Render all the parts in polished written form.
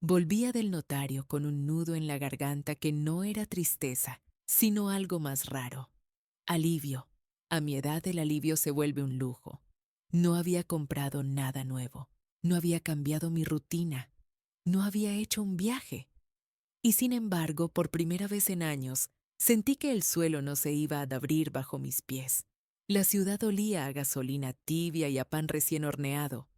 Volvía del notario con un nudo en la garganta que no era tristeza, sino algo más raro. Alivio. A mi edad el alivio se vuelve un lujo. No había comprado nada nuevo. No había cambiado mi rutina. No había hecho un viaje. Y sin embargo, por primera vez en años, sentí que el suelo no se iba a abrir bajo mis pies. La ciudad olía a gasolina tibia y a pan recién horneado.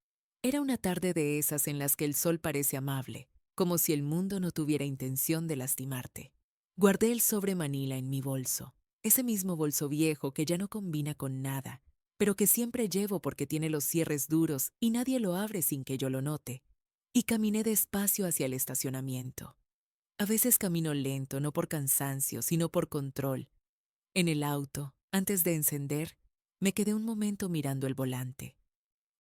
Era una tarde de esas en las que el sol parece amable, como si el mundo no tuviera intención de lastimarte. Guardé el sobre Manila en mi bolso, ese mismo bolso viejo que ya no combina con nada, pero que siempre llevo porque tiene los cierres duros y nadie lo abre sin que yo lo note. Y caminé despacio hacia el estacionamiento. A veces camino lento, no por cansancio, sino por control. En el auto, antes de encender, me quedé un momento mirando el volante,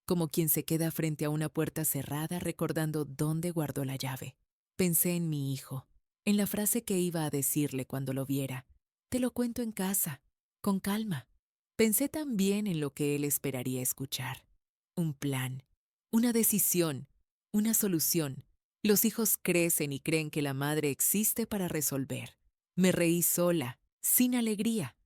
como quien se queda frente a una puerta cerrada recordando dónde guardó la llave. Pensé en mi hijo, en la frase que iba a decirle cuando lo viera. Te lo cuento en casa, con calma. Pensé también en lo que él esperaría escuchar. Un plan, una decisión, una solución. Los hijos crecen y creen que la madre existe para resolver. Me reí sola, sin alegría.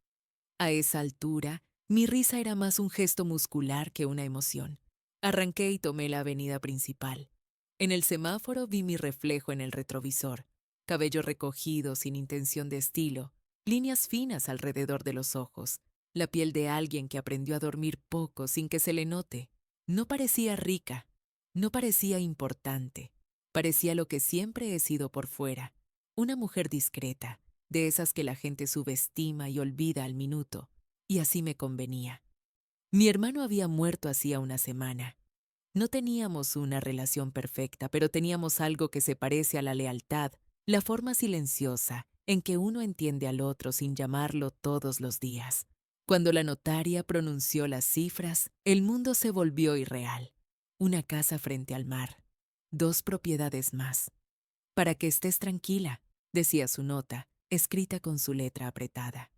A esa altura, mi risa era más un gesto muscular que una emoción. Arranqué y tomé la avenida principal. En el semáforo vi mi reflejo en el retrovisor. Cabello recogido sin intención de estilo, líneas finas alrededor de los ojos, la piel de alguien que aprendió a dormir poco sin que se le note. No parecía rica, no parecía importante, parecía lo que siempre he sido por fuera, una mujer discreta, de esas que la gente subestima y olvida al minuto, y así me convenía. Mi hermano había muerto hacía una semana. No teníamos una relación perfecta, pero teníamos algo que se parece a la lealtad, la forma silenciosa en que uno entiende al otro sin llamarlo todos los días. Cuando la notaria pronunció las cifras, el mundo se volvió irreal. Una casa frente al mar, 2 propiedades más. Para que estés tranquila, decía su nota, escrita con su letra apretada.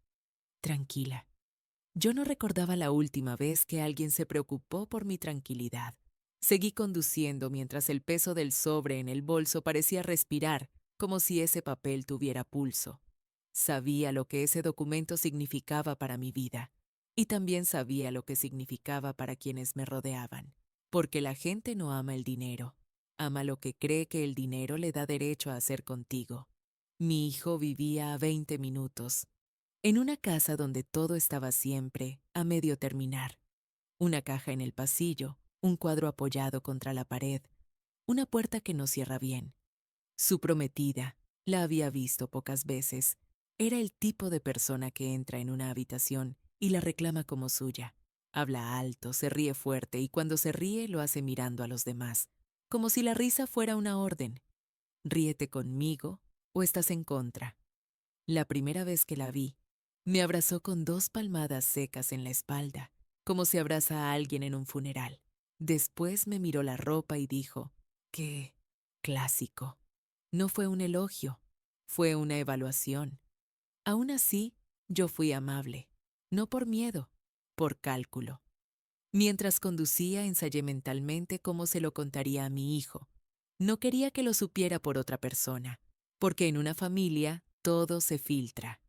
Tranquila. Yo no recordaba la última vez que alguien se preocupó por mi tranquilidad. Seguí conduciendo mientras el peso del sobre en el bolso parecía respirar, como si ese papel tuviera pulso. Sabía lo que ese documento significaba para mi vida, y también sabía lo que significaba para quienes me rodeaban, porque la gente no ama el dinero, ama lo que cree que el dinero le da derecho a hacer contigo. Mi hijo vivía a 20 minutos, en una casa donde todo estaba siempre a medio terminar. Una caja en el pasillo, un cuadro apoyado contra la pared, una puerta que no cierra bien. Su prometida, la había visto pocas veces. Era el tipo de persona que entra en una habitación y la reclama como suya. Habla alto, se ríe fuerte y cuando se ríe lo hace mirando a los demás, como si la risa fuera una orden. Ríete conmigo o estás en contra. La primera vez que la vi, me abrazó con 2 palmadas secas en la espalda, como se abraza a alguien en un funeral. Después me miró la ropa y dijo, ¡qué clásico! No fue un elogio, fue una evaluación. Aún así, yo fui amable, no por miedo, por cálculo. Mientras conducía, ensayé mentalmente cómo se lo contaría a mi hijo. No quería que lo supiera por otra persona, porque en una familia todo se filtra.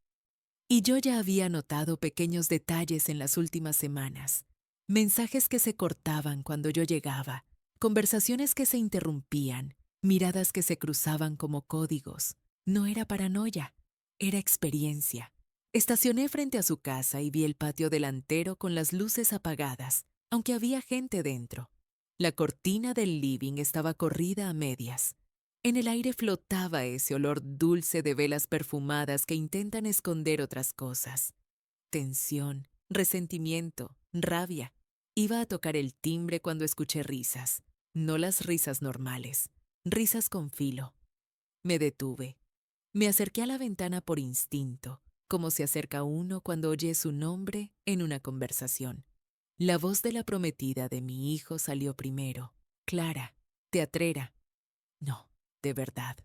Y yo ya había notado pequeños detalles en las últimas semanas. Mensajes que se cortaban cuando yo llegaba, conversaciones que se interrumpían, miradas que se cruzaban como códigos. No era paranoia, era experiencia. Estacioné frente a su casa y vi el patio delantero con las luces apagadas, aunque había gente dentro. La cortina del living estaba corrida a medias. En el aire flotaba ese olor dulce de velas perfumadas que intentan esconder otras cosas. Tensión, resentimiento, rabia. Iba a tocar el timbre cuando escuché risas, no las risas normales, risas con filo. Me detuve. Me acerqué a la ventana por instinto, como se acerca uno cuando oye su nombre en una conversación. La voz de la prometida de mi hijo salió primero, clara, teatrera. No, de verdad.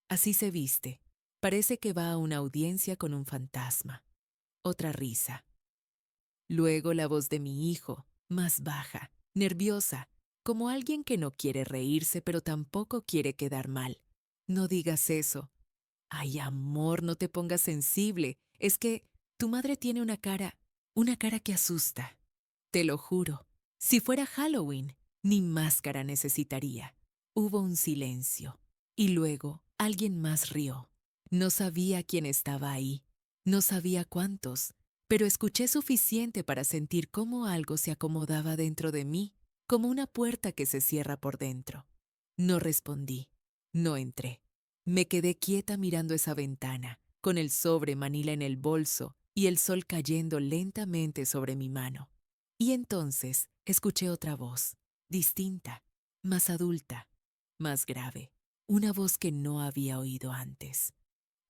Así se viste. Parece que va a una audiencia con un fantasma. Otra risa. Luego la voz de mi hijo, más baja, nerviosa, como alguien que no quiere reírse pero tampoco quiere quedar mal. No digas eso. Ay, amor, no te pongas sensible. Es que tu madre tiene una cara que asusta. Te lo juro. Si fuera Halloween, ni máscara necesitaría. Hubo un silencio. Y luego alguien más rió. No sabía quién estaba ahí. No sabía cuántos. Pero escuché suficiente para sentir cómo algo se acomodaba dentro de mí, como una puerta que se cierra por dentro. No respondí. No entré. Me quedé quieta mirando esa ventana, con el sobre Manila en el bolso y el sol cayendo lentamente sobre mi mano. Y entonces escuché otra voz, distinta, más adulta, más grave, una voz que no había oído antes.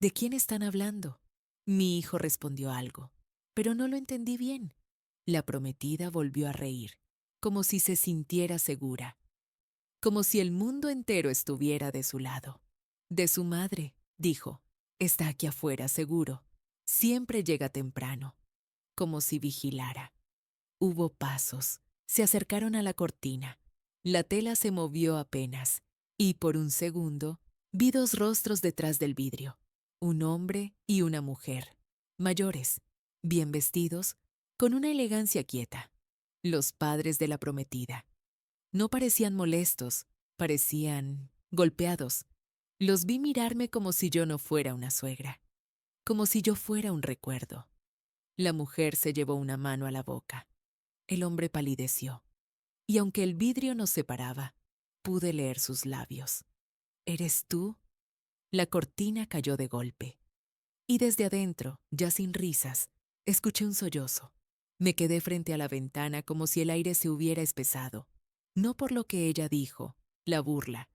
¿De quién están hablando? Mi hijo respondió algo, pero no lo entendí bien. La prometida volvió a reír, como si se sintiera segura, como si el mundo entero estuviera de su lado. De su madre, dijo, está aquí afuera, seguro. Siempre llega temprano, como si vigilara. Hubo pasos, se acercaron a la cortina. La tela se movió apenas, y por un segundo vi dos rostros detrás del vidrio, un hombre y una mujer, mayores, bien vestidos, con una elegancia quieta, los padres de la prometida. No parecían molestos, parecían golpeados. Los vi mirarme como si yo no fuera una suegra, como si yo fuera un recuerdo. La mujer se llevó una mano a la boca. El hombre palideció, y aunque el vidrio nos separaba, pude leer sus labios. ¿Eres tú? La cortina cayó de golpe, y desde adentro, ya sin risas, escuché un sollozo. Me quedé frente a la ventana como si el aire se hubiera espesado, no por lo que ella dijo, la burla,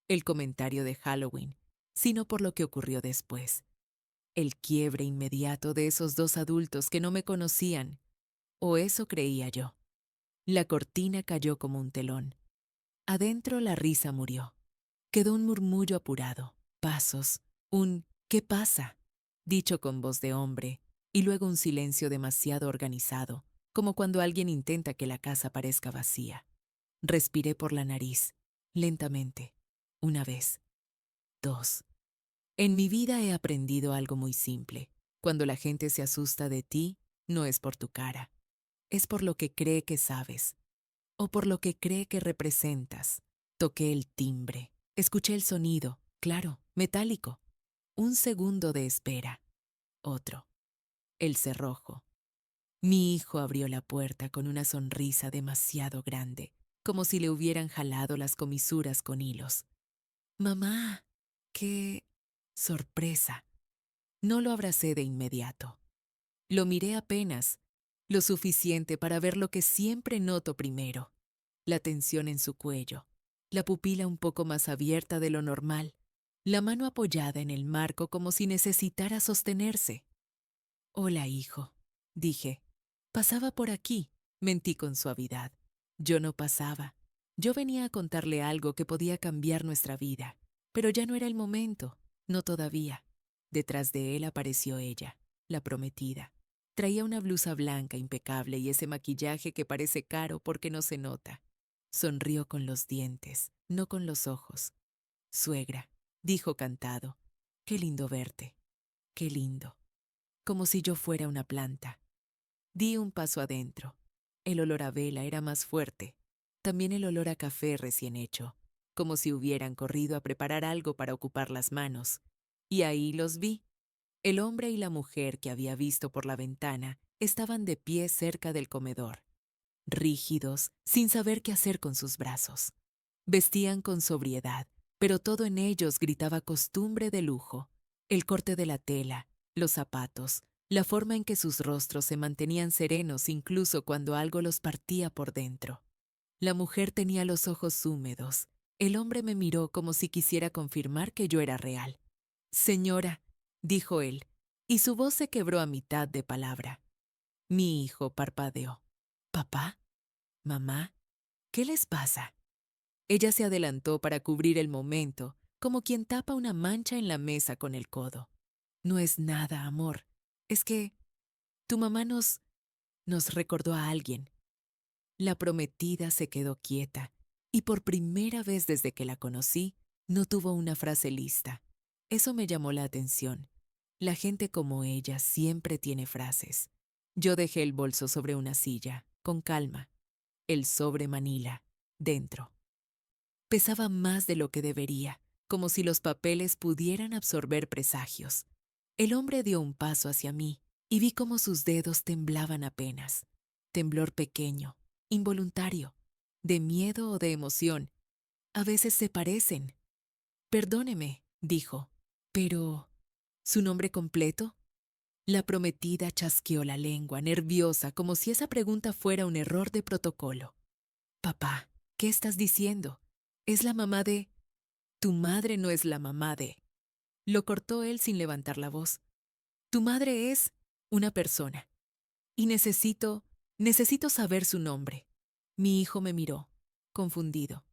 el comentario de Halloween, sino por lo que ocurrió después. El quiebre inmediato de esos dos adultos que no me conocían, o eso creía yo. La cortina cayó como un telón. Adentro la risa murió. Quedó un murmullo apurado, pasos, un ¿qué pasa?, dicho con voz de hombre, y luego un silencio demasiado organizado, como cuando alguien intenta que la casa parezca vacía. Respiré por la nariz, lentamente, una vez, dos. En mi vida he aprendido algo muy simple. Cuando la gente se asusta de ti, no es por tu cara, es por lo que cree que sabes, o por lo que cree que representas. Toqué el timbre, escuché el sonido, claro, metálico. Un segundo de espera. Otro. El cerrojo. Mi hijo abrió la puerta con una sonrisa demasiado grande, como si le hubieran jalado las comisuras con hilos. Mamá, qué sorpresa. No lo abracé de inmediato. Lo miré apenas, lo suficiente para ver lo que siempre noto primero, la tensión en su cuello, la pupila un poco más abierta de lo normal, la mano apoyada en el marco como si necesitara sostenerse. Hola, hijo, dije. Pasaba por aquí, mentí con suavidad. Yo no pasaba. Yo venía a contarle algo que podía cambiar nuestra vida, pero ya no era el momento, no todavía. Detrás de él apareció ella, la prometida. Traía una blusa blanca impecable y ese maquillaje que parece caro porque no se nota. Sonrió con los dientes, no con los ojos. Suegra, dijo cantado, qué lindo verte, qué lindo. Como si yo fuera una planta. Di un paso adentro. El olor a vela era más fuerte. También el olor a café recién hecho, como si hubieran corrido a preparar algo para ocupar las manos. Y ahí los vi. El hombre y la mujer que había visto por la ventana estaban de pie cerca del comedor, rígidos, sin saber qué hacer con sus brazos. Vestían con sobriedad, pero todo en ellos gritaba costumbre de lujo. El corte de la tela, los zapatos, la forma en que sus rostros se mantenían serenos incluso cuando algo los partía por dentro. La mujer tenía los ojos húmedos. El hombre me miró como si quisiera confirmar que yo era real. Señora, dijo él, y su voz se quebró a mitad de palabra. Mi hijo parpadeó. ¿Papá? ¿Mamá? ¿Qué les pasa? Ella se adelantó para cubrir el momento, como quien tapa una mancha en la mesa con el codo. No es nada, amor. Es que tu mamá nos recordó a alguien. La prometida se quedó quieta, y por primera vez desde que la conocí, No tuvo una frase lista. Eso me llamó la atención. La gente como ella siempre tiene frases. Yo dejé el bolso sobre una silla, con calma. El sobre Manila, dentro. Pesaba más de lo que debería, como si los papeles pudieran absorber presagios. El hombre dio un paso hacia mí y vi cómo sus dedos temblaban apenas. Temblor pequeño, involuntario, de miedo o de emoción. A veces se parecen. Perdóneme, dijo, pero ¿su nombre completo? La prometida chasqueó la lengua, nerviosa, como si esa pregunta fuera un error de protocolo. Papá, ¿qué estás diciendo? Es la mamá de... Tu madre no es la mamá de... Lo cortó él sin levantar la voz. Tu madre es una persona. Y necesito saber su nombre. Mi hijo me miró, confundido.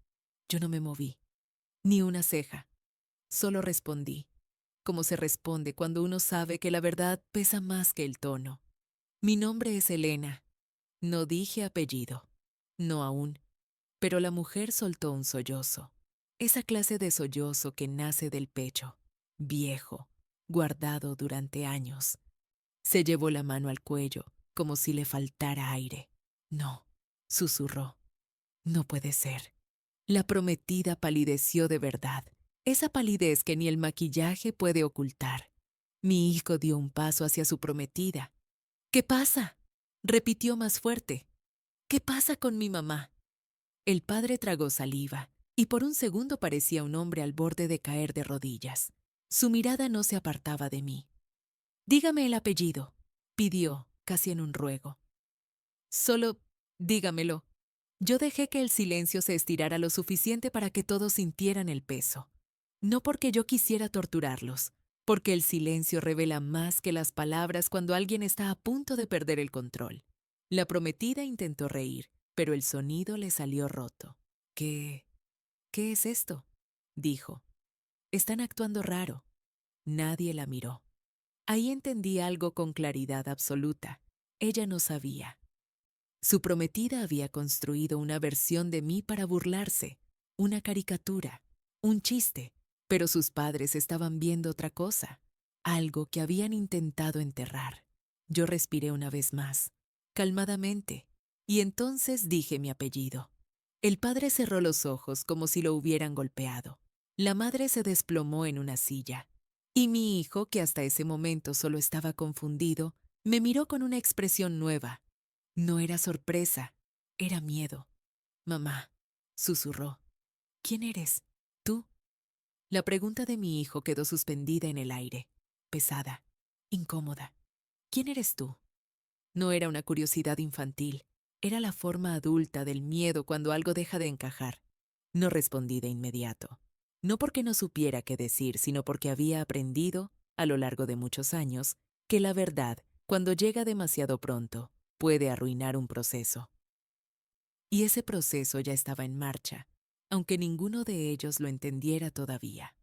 Yo no me moví, ni una ceja. Solo respondí, como se responde cuando uno sabe que la verdad pesa más que el tono. Mi nombre es Elena. No dije apellido. No aún. Pero la mujer soltó un sollozo. Esa clase de sollozo que nace del pecho, viejo, guardado durante años. Se llevó la mano al cuello, como si le faltara aire. No, susurró. No puede ser. La prometida palideció de verdad, esa palidez que ni el maquillaje puede ocultar. Mi hijo dio un paso hacia su prometida. ¿Qué pasa? Repitió más fuerte. ¿Qué pasa con mi mamá? El padre tragó saliva, y por un segundo parecía un hombre al borde de caer de rodillas. Su mirada no se apartaba de mí. Dígame el apellido, pidió, casi en un ruego. Solo dígamelo. Yo dejé que el silencio se estirara lo suficiente para que todos sintieran el peso. No porque yo quisiera torturarlos, porque el silencio revela más que las palabras cuando alguien está a punto de perder el control. La prometida intentó reír, pero el sonido le salió roto. ¿Qué es esto? Dijo. Están actuando raro. Nadie la miró. Ahí entendí algo con claridad absoluta. Ella no sabía. Su prometida había construido una versión de mí para burlarse, una caricatura, un chiste, pero sus padres estaban viendo otra cosa, algo que habían intentado enterrar. Yo respiré una vez más, calmadamente, y entonces dije mi apellido. El padre cerró los ojos como si lo hubieran golpeado. La madre se desplomó en una silla, y mi hijo, que hasta ese momento solo estaba confundido, me miró con una expresión nueva. No era sorpresa, era miedo. Mamá, susurró. ¿Quién eres? ¿Tú? La pregunta de mi hijo quedó suspendida en el aire, pesada, incómoda. ¿Quién eres tú? No era una curiosidad infantil, era la forma adulta del miedo cuando algo deja de encajar. No respondí de inmediato. No porque no supiera qué decir, sino porque había aprendido, a lo largo de muchos años, que la verdad, cuando llega demasiado pronto, puede arruinar un proceso. Y ese proceso ya estaba en marcha, aunque ninguno de ellos lo entendiera todavía.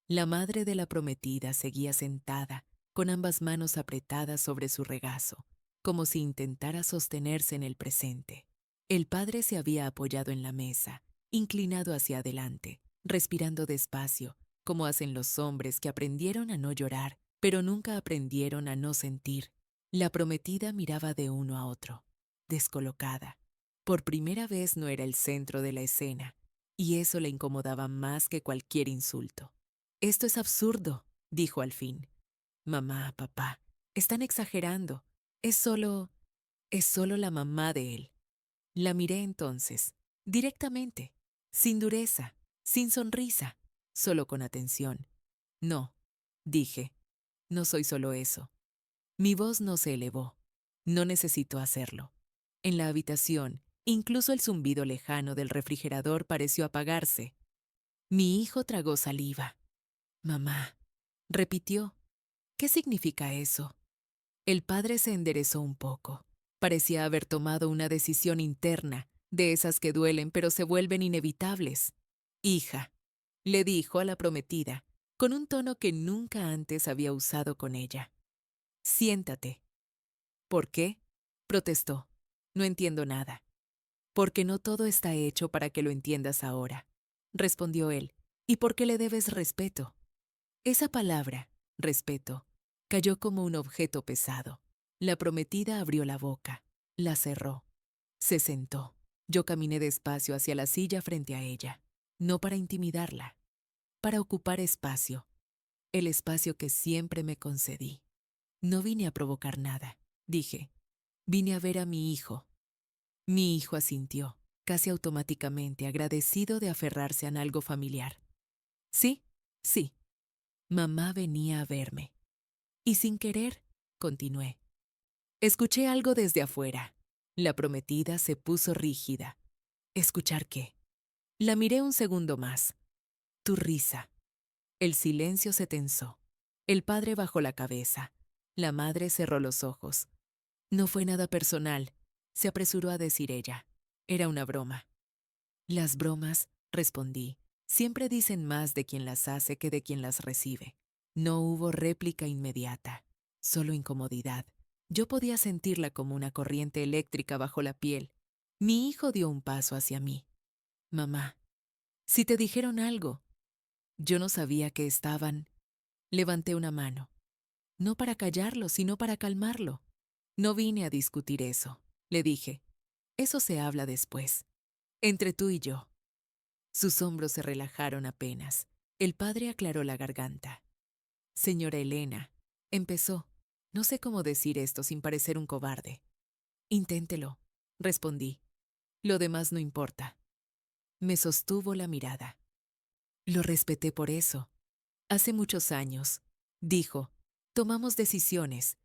La madre de la prometida seguía sentada, con ambas manos apretadas sobre su regazo, como si intentara sostenerse en el presente. El padre se había apoyado en la mesa, inclinado hacia adelante, respirando despacio, como hacen los hombres que aprendieron a no llorar, pero nunca aprendieron a no sentir. La prometida miraba de uno a otro, descolocada. Por primera vez no era el centro de la escena, y eso le incomodaba más que cualquier insulto. Esto es absurdo, dijo al fin. Mamá, papá, están exagerando. Es solo la mamá de él. La miré entonces, directamente, sin dureza, sin sonrisa, solo con atención. No, dije, no soy solo eso. Mi voz no se elevó. No necesitó hacerlo. En la habitación, incluso el zumbido lejano del refrigerador pareció apagarse. Mi hijo tragó saliva. Mamá, repitió. ¿Qué significa eso? El padre se enderezó un poco. Parecía haber tomado una decisión interna, de esas que duelen pero se vuelven inevitables. Hija, le dijo a la prometida, con un tono que nunca antes había usado con ella. Siéntate. ¿Por qué? Protestó. No entiendo nada. Porque no todo está hecho para que lo entiendas ahora, respondió él, ¿Y por qué le debes respeto? Esa palabra, respeto, cayó como un objeto pesado. La prometida abrió la boca, la cerró, se sentó. Yo caminé despacio hacia la silla frente a ella, no para intimidarla, para ocupar espacio, el espacio que siempre me concedí. No vine a provocar nada, dije. Vine a ver a mi hijo. Mi hijo asintió, casi automáticamente agradecido de aferrarse a algo familiar. Sí, sí, mamá venía a verme. Y sin querer, continué. Escuché algo desde afuera. La prometida se puso rígida. ¿Escuchar qué? La miré un segundo más. Tu risa. El silencio se tensó. El padre bajó la cabeza. La madre cerró los ojos. No fue nada personal, se apresuró a decir ella. Era una broma. Las bromas, respondí, siempre dicen más de quien las hace que de quien las recibe. No hubo réplica inmediata, solo incomodidad. Yo podía sentirla como una corriente eléctrica bajo la piel. Mi hijo dio un paso hacia mí. Mamá, si te dijeron algo. Yo no sabía que estaban. Levanté una mano. No para callarlo, sino para calmarlo. No vine a discutir eso, le dije. Eso se habla después. Entre tú y yo. Sus hombros se relajaron apenas. El padre aclaró la garganta. Señora Elena, empezó. No sé cómo decir esto sin parecer un cobarde. Inténtelo, respondí. Lo demás no importa. Me sostuvo la mirada. Lo respeté por eso. Hace muchos años, dijo, tomamos decisiones.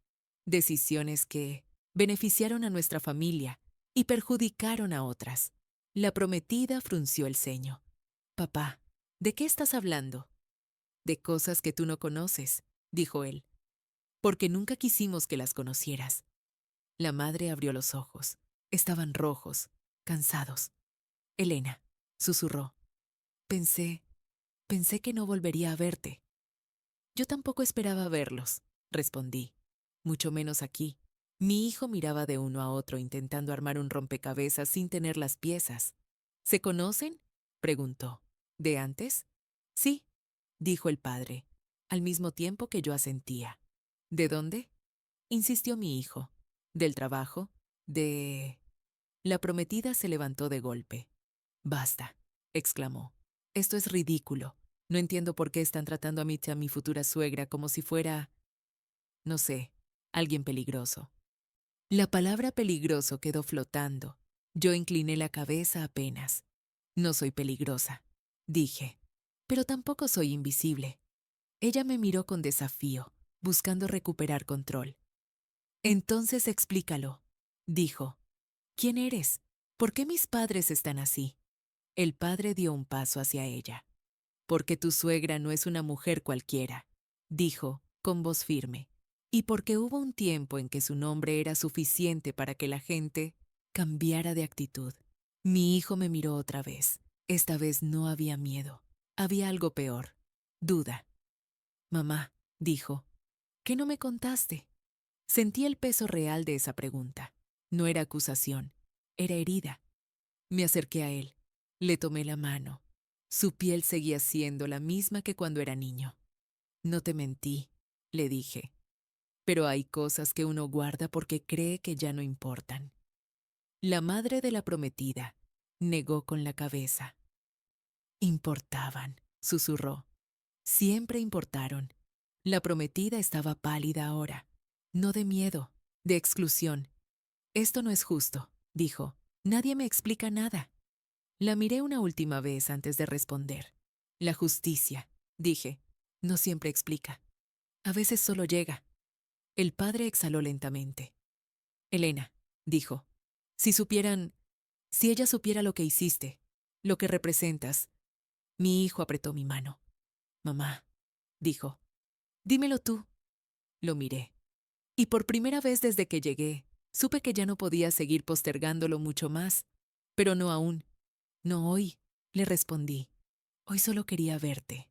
Decisiones que beneficiaron a nuestra familia y perjudicaron a otras. La prometida frunció el ceño. Papá, ¿de qué estás hablando? De cosas que tú no conoces, dijo él, porque nunca quisimos que las conocieras. La madre abrió los ojos. Estaban rojos, cansados. Elena, susurró. Pensé que no volvería a verte. Yo tampoco esperaba verlos, respondí. Mucho menos aquí. Mi hijo miraba de uno a otro intentando armar un rompecabezas sin tener las piezas. ¿Se conocen? Preguntó. ¿De antes? Sí, dijo el padre, al mismo tiempo que yo asentía. ¿De dónde? Insistió mi hijo. ¿Del trabajo? De... La prometida se levantó de golpe. Basta, exclamó. Esto es ridículo. No entiendo por qué están tratando a mi futura suegra, como si fuera, no sé, alguien peligroso. La palabra peligroso quedó flotando. Yo incliné la cabeza apenas. No soy peligrosa, dije, pero tampoco soy invisible. Ella me miró con desafío, buscando recuperar control. Entonces explícalo, dijo. ¿Quién eres? ¿Por qué mis padres están así? El padre dio un paso hacia ella. Porque tu suegra no es una mujer cualquiera, dijo, con voz firme, y porque hubo un tiempo en que su nombre era suficiente para que la gente cambiara de actitud. Mi hijo me miró otra vez. Esta vez no había miedo. Había algo peor. Duda. Mamá, dijo, ¿qué no me contaste? Sentí el peso real de esa pregunta. No era acusación, era herida. Me acerqué a él. Le tomé la mano. Su piel seguía siendo la misma que cuando era niño. No te mentí, le dije. Pero hay cosas que uno guarda porque cree que ya no importan. La madre de la prometida negó con la cabeza. Importaban, susurró. Siempre importaron. La prometida estaba pálida ahora. No de miedo, de exclusión. Esto no es justo, dijo. Nadie me explica nada. La miré una última vez antes de responder. La justicia, dije, no siempre explica. A veces solo llega. El padre exhaló lentamente. Elena, dijo, si ella supiera lo que hiciste, lo que representas. Mi hijo apretó mi mano. Mamá, dijo, dímelo tú. Lo miré. Y por primera vez desde que llegué, supe que ya no podía seguir postergándolo mucho más. Pero no aún. No hoy, le respondí. Hoy solo quería verte.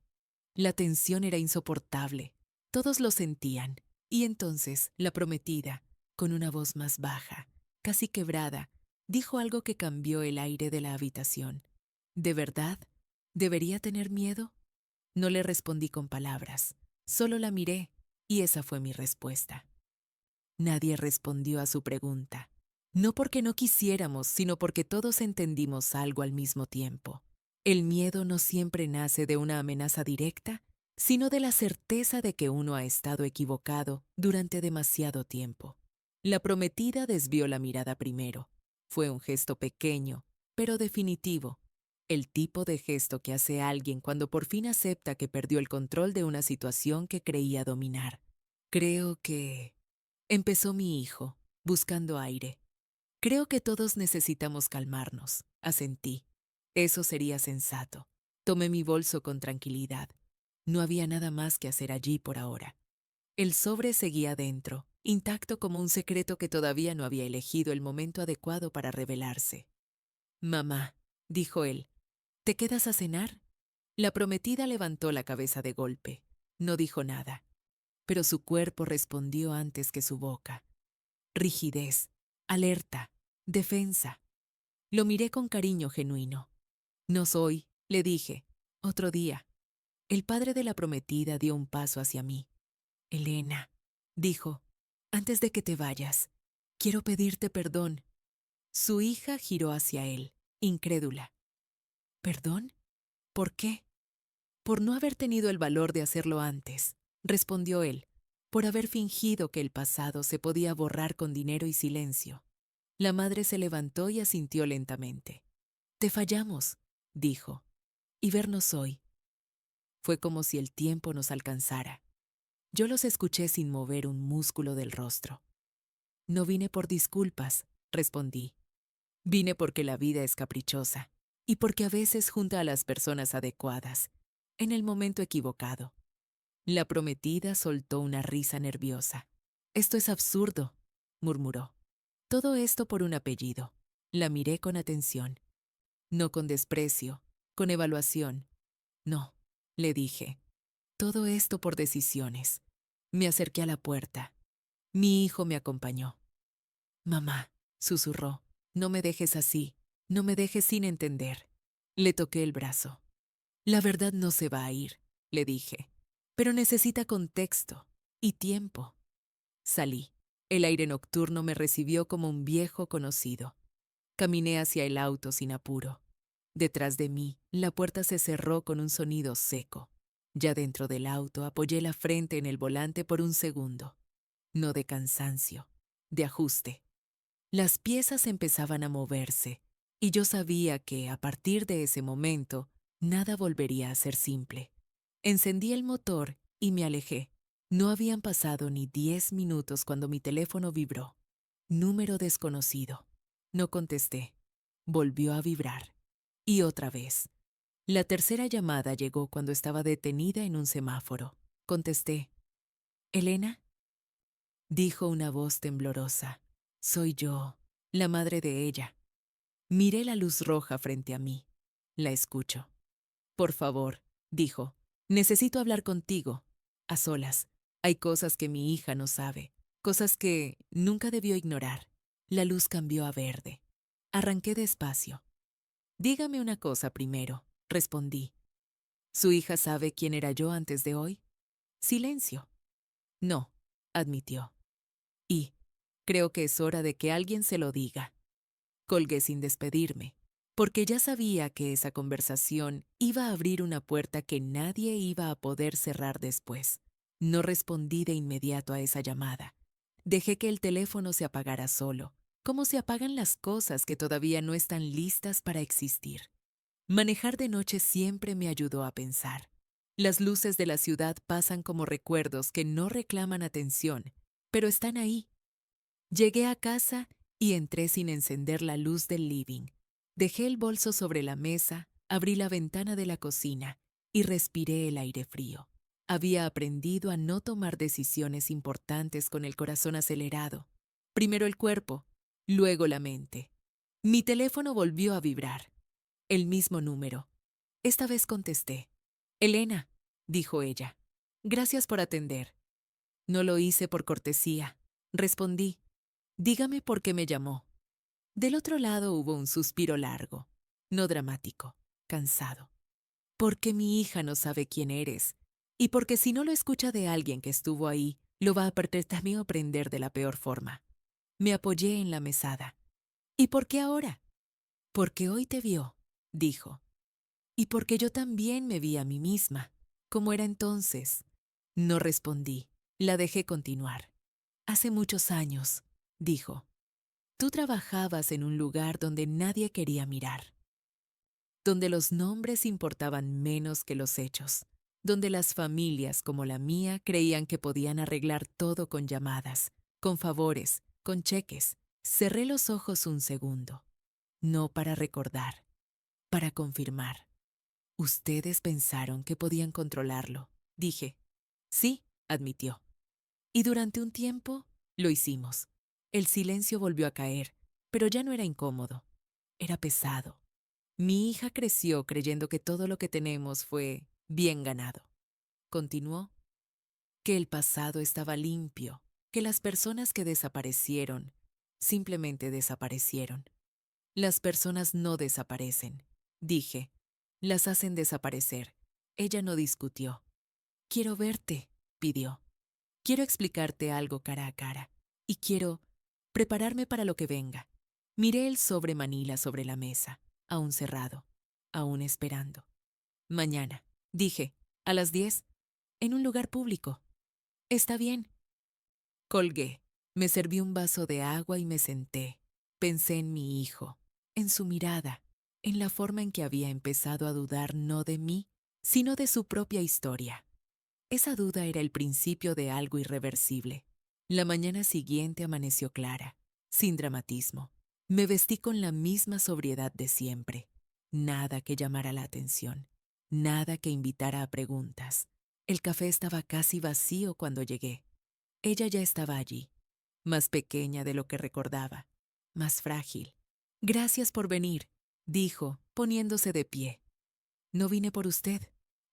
La tensión era insoportable. Todos lo sentían. Y entonces la prometida, con una voz más baja, casi quebrada, dijo algo que cambió el aire de la habitación. ¿De verdad? ¿Debería tener miedo? No le respondí con palabras, solo la miré, y esa fue mi respuesta. Nadie respondió a su pregunta, no porque no quisiéramos, sino porque todos entendimos algo al mismo tiempo. El miedo no siempre nace de una amenaza directa, sino de la certeza de que uno ha estado equivocado durante demasiado tiempo. La prometida desvió la mirada primero. Fue un gesto pequeño, pero definitivo. El tipo de gesto que hace alguien cuando por fin acepta que perdió el control de una situación que creía dominar. Creo que... Empezó mi hijo, buscando aire. Creo que todos necesitamos calmarnos, asentí. Eso sería sensato. Tomé mi bolso con tranquilidad. No había nada más que hacer allí por ahora. El sobre seguía dentro, intacto como un secreto que todavía no había elegido el momento adecuado para revelarse. Mamá, dijo él, ¿te quedas a cenar? La prometida levantó la cabeza de golpe. No dijo nada, pero su cuerpo respondió antes que su boca. Rigidez, alerta, defensa. Lo miré con cariño genuino. No soy, le dije, otro día. El padre de la prometida dio un paso hacia mí. Elena, dijo, antes de que te vayas, quiero pedirte perdón. Su hija giró hacia él, incrédula. ¿Perdón? ¿Por qué? Por no haber tenido el valor de hacerlo antes, respondió él, por haber fingido que el pasado se podía borrar con dinero y silencio. La madre se levantó y asintió lentamente. Te fallamos, dijo, y vernos hoy. Fue como si el tiempo nos alcanzara. Yo los escuché sin mover un músculo del rostro. No vine por disculpas, respondí. Vine porque la vida es caprichosa y porque a veces junta a las personas adecuadas, en el momento equivocado. La prometida soltó una risa nerviosa. Esto es absurdo, murmuró. Todo esto por un apellido. La miré con atención. No con desprecio, con evaluación. No, le dije. Todo esto por decisiones. Me acerqué a la puerta. Mi hijo me acompañó. Mamá, susurró, no me dejes así, no me dejes sin entender. Le toqué el brazo. La verdad no se va a ir, le dije, pero necesita contexto y tiempo. Salí. El aire nocturno me recibió como un viejo conocido. Caminé hacia el auto sin apuro. Detrás de mí, la puerta se cerró con un sonido seco. Ya dentro del auto, apoyé la frente en el volante por un segundo. No de cansancio, de ajuste. Las piezas empezaban a moverse, y yo sabía que, a partir de ese momento, nada volvería a ser simple. Encendí el motor y me alejé. No habían pasado ni 10 minutos cuando mi teléfono vibró. Número desconocido. No contesté. Volvió a vibrar. Y otra vez. La tercera llamada llegó cuando estaba detenida en un semáforo. Contesté. ¿Elena? Dijo una voz temblorosa. Soy yo, la madre de ella. Miré la luz roja frente a mí. La escucho. Por favor, dijo, necesito hablar contigo. A solas. Hay cosas que mi hija no sabe, cosas que nunca debió ignorar. La luz cambió a verde. Arranqué despacio. Dígame una cosa primero, respondí. ¿Su hija sabe quién era yo antes de hoy? Silencio. No, admitió. Y creo que es hora de que alguien se lo diga. Colgué sin despedirme, porque ya sabía que esa conversación iba a abrir una puerta que nadie iba a poder cerrar después. No respondí de inmediato a esa llamada. Dejé que el teléfono se apagara solo, como se apagan las cosas que todavía no están listas para existir. Manejar de noche siempre me ayudó a pensar. Las luces de la ciudad pasan como recuerdos que no reclaman atención, pero están ahí. Llegué a casa y entré sin encender la luz del living. Dejé el bolso sobre la mesa, abrí la ventana de la cocina y respiré el aire frío. Había aprendido a no tomar decisiones importantes con el corazón acelerado. Primero el cuerpo, luego la mente. Mi teléfono volvió a vibrar. El mismo número. Esta vez contesté. Elena, dijo ella. Gracias por atender. No lo hice por cortesía. Respondí. Dígame por qué me llamó. Del otro lado hubo un suspiro largo, no dramático, cansado. Porque mi hija no sabe quién eres, y porque si no lo escucha de alguien que estuvo ahí, lo va a perder también aprender de la peor forma. Me apoyé en la mesada. ¿Y por qué ahora? Porque hoy te vio, dijo. Y porque yo también me vi a mí misma, como era entonces. No respondí. La dejé continuar. Hace muchos años, dijo, tú trabajabas en un lugar donde nadie quería mirar, donde los nombres importaban menos que los hechos, donde las familias como la mía creían que podían arreglar todo con llamadas, con favores, con cheques. Cerré los ojos un segundo, no para recordar, para confirmar. Ustedes pensaron que podían controlarlo, dije. Sí, admitió. Y durante un tiempo lo hicimos. El silencio volvió a caer, pero ya no era incómodo, era pesado. Mi hija creció creyendo que todo lo que tenemos fue bien ganado. Continuó, que el pasado estaba limpio, que las personas que desaparecieron simplemente desaparecieron. Las personas no desaparecen, dije, las hacen desaparecer. Ella no discutió. Quiero verte, pidió. Quiero explicarte algo cara a cara. Y quiero prepararme para lo que venga. Miré el sobre Manila sobre la mesa, aún cerrado, aún esperando. Mañana, dije, a las 10, en un lugar público. Está bien. Colgué. Me serví un vaso de agua y me senté. Pensé en mi hijo, en su mirada, en la forma en que había empezado a dudar no de mí, sino de su propia historia. Esa duda era el principio de algo irreversible. La mañana siguiente amaneció clara, sin dramatismo. Me vestí con la misma sobriedad de siempre. Nada que llamara la atención, nada que invitara a preguntas. El café estaba casi vacío cuando llegué. Ella ya estaba allí, más pequeña de lo que recordaba, más frágil. Gracias por venir, dijo, poniéndose de pie. No vine por usted,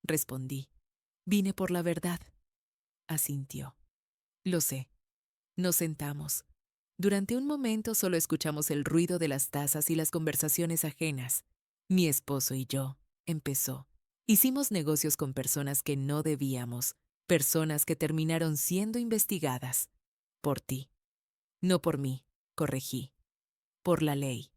respondí. Vine por la verdad, asintió. Lo sé. Nos sentamos. Durante un momento solo escuchamos el ruido de las tazas y las conversaciones ajenas. Mi esposo y yo, empezó. Hicimos negocios con personas que no debíamos, personas que terminaron siendo investigadas. Por ti. No por mí, corregí. Por la ley.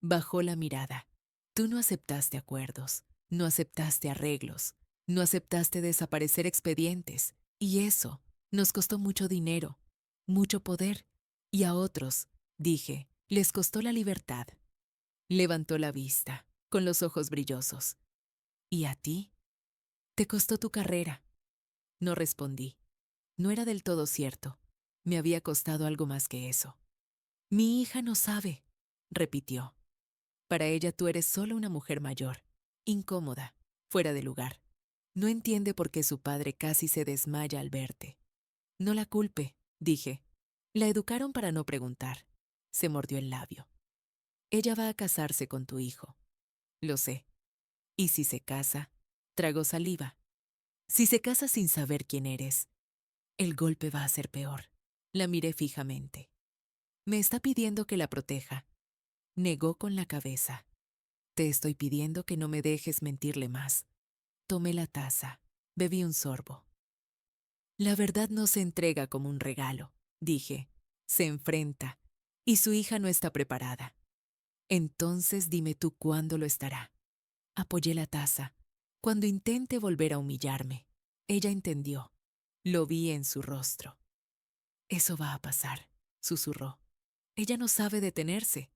Bajó la mirada. Tú no aceptaste acuerdos, no aceptaste arreglos, no aceptaste desaparecer expedientes, y eso nos costó mucho dinero, mucho poder, y a otros, dije, les costó la libertad. Levantó la vista, con los ojos brillosos. ¿Y a ti? Te costó tu carrera. No respondí. No era del todo cierto. Me había costado algo más que eso. Mi hija no sabe, repitió. Para ella tú eres solo una mujer mayor, incómoda, fuera de lugar. No entiende por qué su padre casi se desmaya al verte. No la culpe, dije. La educaron para no preguntar. Se mordió el labio. Ella va a casarse con tu hijo. Lo sé. Y si se casa, tragó saliva. Si se casa sin saber quién eres, el golpe va a ser peor. La miré fijamente. Me está pidiendo que la proteja. Negó con la cabeza. Te estoy pidiendo que no me dejes mentirle más. Tomé la taza, bebí un sorbo. La verdad no se entrega como un regalo, dije. Se enfrenta, y su hija no está preparada. Entonces dime tú cuándo lo estará. Apoyé la taza. Cuando intente volver a humillarme. Ella entendió. Lo vi en su rostro. Eso va a pasar, susurró. Ella no sabe detenerse.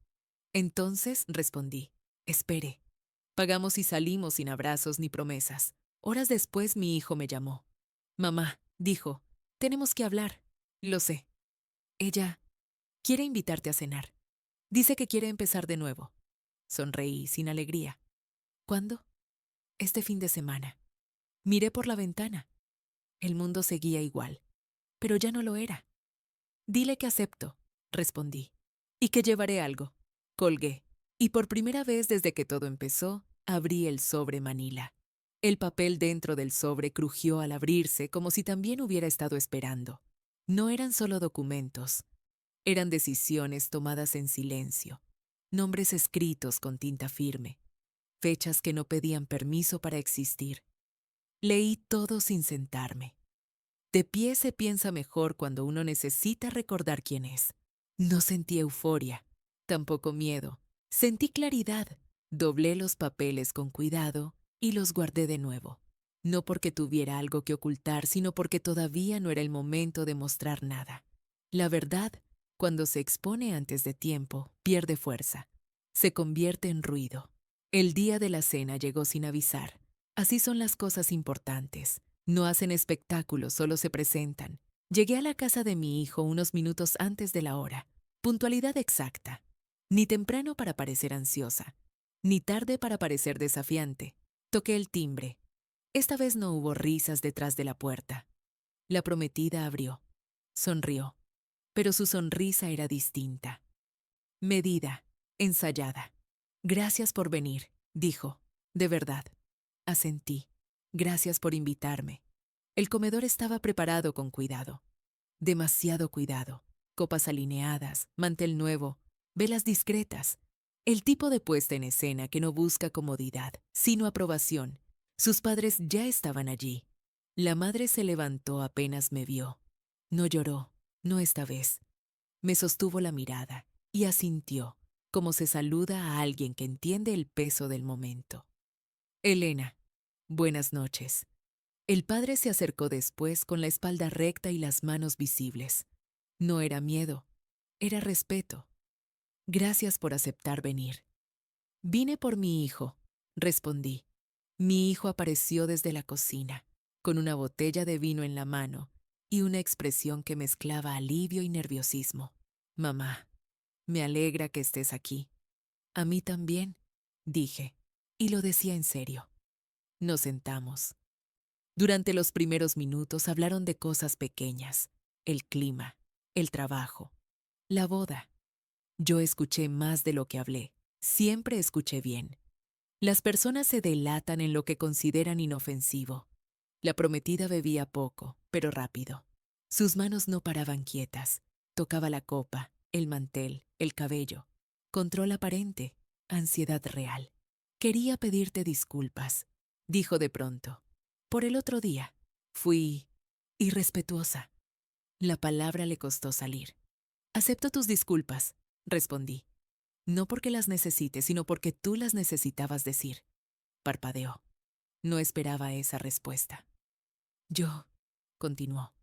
Entonces respondí. Espere. Pagamos y salimos sin abrazos ni promesas. Horas después mi hijo me llamó. Mamá, dijo, tenemos que hablar. Lo sé. Ella quiere invitarte a cenar. Dice que quiere empezar de nuevo. Sonreí sin alegría. ¿Cuándo? Este fin de semana. Miré por la ventana. El mundo seguía igual, pero ya no lo era. Dile que acepto, respondí, y que llevaré algo. Colgué, y por primera vez desde que todo empezó, abrí el sobre Manila. El papel dentro del sobre crujió al abrirse como si también hubiera estado esperando. No eran solo documentos, eran decisiones tomadas en silencio, nombres escritos con tinta firme, fechas que no pedían permiso para existir. Leí todo sin sentarme. De pie se piensa mejor cuando uno necesita recordar quién es. No sentí euforia, tampoco miedo. Sentí claridad. Doblé los papeles con cuidado y los guardé de nuevo. No porque tuviera algo que ocultar, sino porque todavía no era el momento de mostrar nada. La verdad, cuando se expone antes de tiempo, pierde fuerza. Se convierte en ruido. El día de la cena llegó sin avisar. Así son las cosas importantes. No hacen espectáculos, solo se presentan. Llegué a la casa de mi hijo unos minutos antes de la hora. Puntualidad exacta. Ni temprano para parecer ansiosa, ni tarde para parecer desafiante. Toqué el timbre. Esta vez no hubo risas detrás de la puerta. La prometida abrió. Sonrió. Pero su sonrisa era distinta. Medida, ensayada. Gracias por venir, dijo. De verdad. Asentí. Gracias por invitarme. El comedor estaba preparado con cuidado. Demasiado cuidado. Copas alineadas, mantel nuevo, velas discretas. El tipo de puesta en escena que no busca comodidad, sino aprobación. Sus padres ya estaban allí. La madre se levantó apenas me vio. No lloró, no esta vez. Me sostuvo la mirada y asintió, como se saluda a alguien que entiende el peso del momento. Elena, buenas noches. El padre se acercó después con la espalda recta y las manos visibles. No era miedo, era respeto. Gracias por aceptar venir. Vine por mi hijo, respondí. Mi hijo apareció desde la cocina, con una botella de vino en la mano y una expresión que mezclaba alivio y nerviosismo. Mamá, me alegra que estés aquí. A mí también, dije, y lo decía en serio. Nos sentamos. Durante los primeros minutos hablaron de cosas pequeñas, el clima, el trabajo, la boda. Yo escuché más de lo que hablé. Siempre escuché bien. Las personas se delatan en lo que consideran inofensivo. La prometida bebía poco, pero rápido. Sus manos no paraban quietas. Tocaba la copa, el mantel, el cabello. Control aparente, ansiedad real. Quería pedirte disculpas, dijo de pronto. Por el otro día, fui irrespetuosa. La palabra le costó salir. Acepto tus disculpas, respondí. No porque las necesites, sino porque tú las necesitabas decir. Parpadeó. No esperaba esa respuesta. Yo, continuó,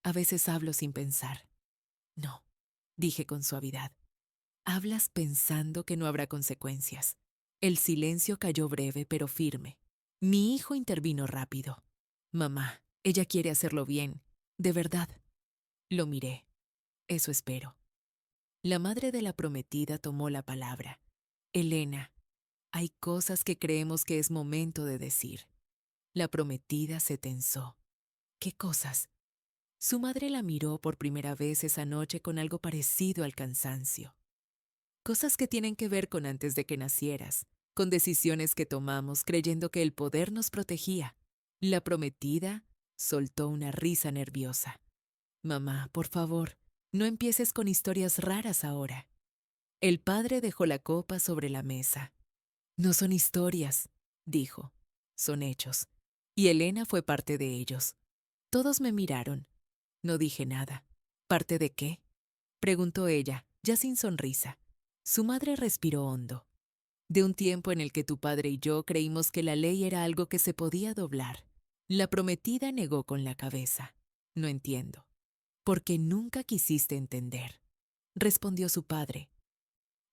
a veces hablo sin pensar. No, dije con suavidad. Hablas pensando que no habrá consecuencias. El silencio cayó breve pero firme. Mi hijo intervino rápido. Mamá, ella quiere hacerlo bien. De verdad. Lo miré. Eso espero. La madre de la prometida tomó la palabra. Elena, hay cosas que creemos que es momento de decir. La prometida se tensó. ¿Qué cosas? Su madre la miró por primera vez esa noche con algo parecido al cansancio. Cosas que tienen que ver con antes de que nacieras, con decisiones que tomamos creyendo que el poder nos protegía. La prometida soltó una risa nerviosa. Mamá, por favor, no empieces con historias raras ahora. El padre dejó la copa sobre la mesa. No son historias, dijo. Son hechos. Y Elena fue parte de ellos. Todos me miraron. No dije nada. ¿Parte de qué? Preguntó ella, ya sin sonrisa. Su madre respiró hondo. De un tiempo en el que tu padre y yo creímos que la ley era algo que se podía doblar. La prometida negó con la cabeza. No entiendo. Porque nunca quisiste entender, respondió su padre.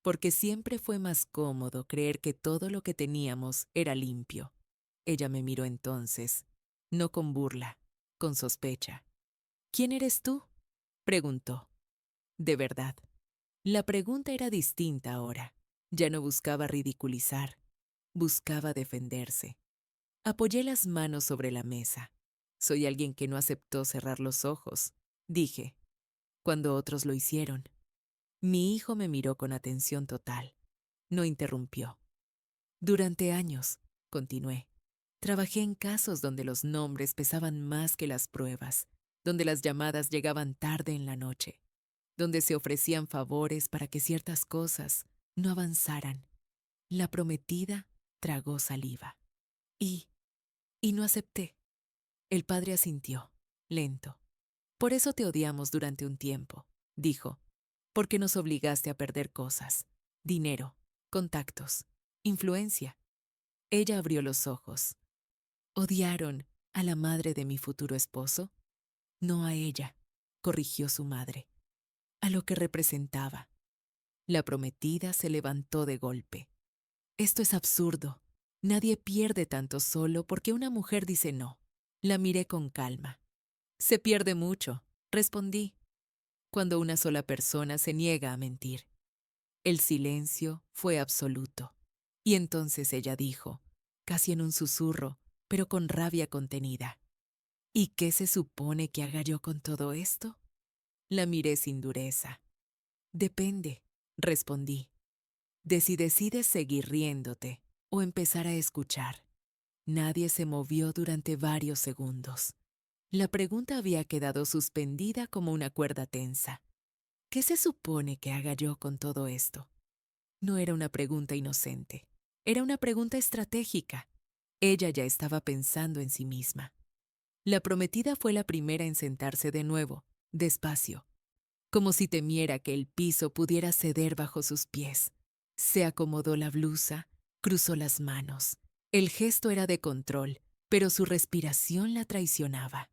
Porque siempre fue más cómodo creer que todo lo que teníamos era limpio. Ella me miró entonces, no con burla, con sospecha. ¿Quién eres tú? Preguntó. De verdad. La pregunta era distinta ahora. Ya no buscaba ridiculizar, buscaba defenderse. Apoyé las manos sobre la mesa. Soy alguien que no aceptó cerrar los ojos, dije, cuando otros lo hicieron. Mi hijo me miró con atención total. No interrumpió. Durante años, continué, trabajé en casos donde los nombres pesaban más que las pruebas, donde las llamadas llegaban tarde en la noche, donde se ofrecían favores para que ciertas cosas no avanzaran. La prometida Tragó saliva. Y no acepté. El padre asintió, lento. Por eso te odiamos durante un tiempo, dijo, porque nos obligaste a perder cosas, dinero, contactos, influencia. Ella abrió los ojos. ¿Odiaron a la madre de mi futuro esposo? No a ella, corrigió su madre, a lo que representaba. La prometida se levantó de golpe. Esto es absurdo. Nadie pierde tanto solo porque una mujer dice no. La miré con calma. Se pierde mucho, respondí, cuando una sola persona se niega a mentir. El silencio fue absoluto. Y entonces ella dijo, casi en un susurro, pero con rabia contenida, ¿y qué se supone que haga yo con todo esto? La miré sin dureza. Depende, respondí, de si decides seguir riéndote o empezar a escuchar. Nadie se movió durante varios segundos. La pregunta había quedado suspendida como una cuerda tensa. ¿Qué se supone que haga yo con todo esto? No era una pregunta inocente. Era una pregunta estratégica. Ella ya estaba pensando en sí misma. La prometida fue la primera en sentarse de nuevo, despacio, como si temiera que el piso pudiera ceder bajo sus pies. Se acomodó la blusa, cruzó las manos. El gesto era de control, pero su respiración la traicionaba.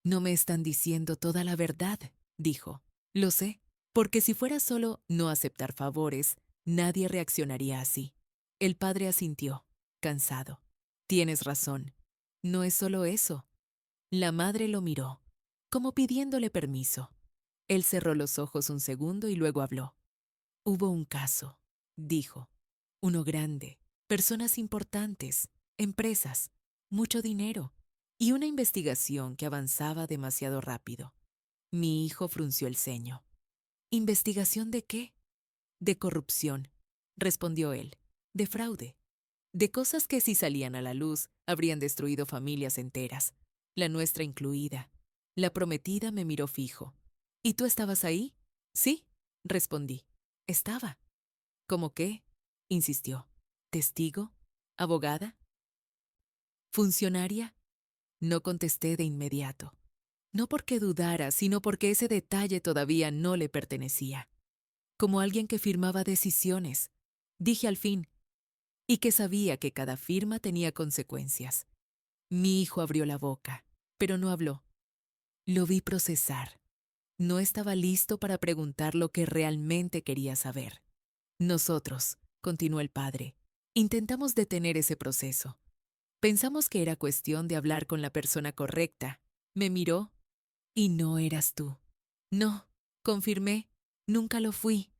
No me están diciendo toda la verdad, dijo. Lo sé, porque si fuera solo no aceptar favores, nadie reaccionaría así. El padre asintió, cansado. Tienes razón. No es solo eso. La madre lo miró, como pidiéndole permiso. Él cerró los ojos un segundo y luego habló. Hubo un caso, dijo. Uno grande, personas importantes, empresas, mucho dinero y una investigación que avanzaba demasiado rápido. Mi hijo frunció el ceño. ¿Investigación de qué? De corrupción, respondió él. De fraude. De cosas que si salían a la luz habrían destruido familias enteras, la nuestra incluida. La prometida me miró fijo. ¿Y tú estabas ahí? Sí, respondí. Estaba. ¿Cómo qué? Insistió. ¿Testigo? ¿Abogada? ¿Funcionaria? No contesté de inmediato. No porque dudara, sino porque ese detalle todavía no le pertenecía. Como alguien que firmaba decisiones, dije al fin, y que sabía que cada firma tenía consecuencias. Mi hijo abrió la boca, pero no habló. Lo vi procesar. No estaba listo para preguntar lo que realmente quería saber. Nosotros, continuó el padre, intentamos detener ese proceso. Pensamos que era cuestión de hablar con la persona correcta. Me miró y no eras tú. No, confirmé, nunca lo fui.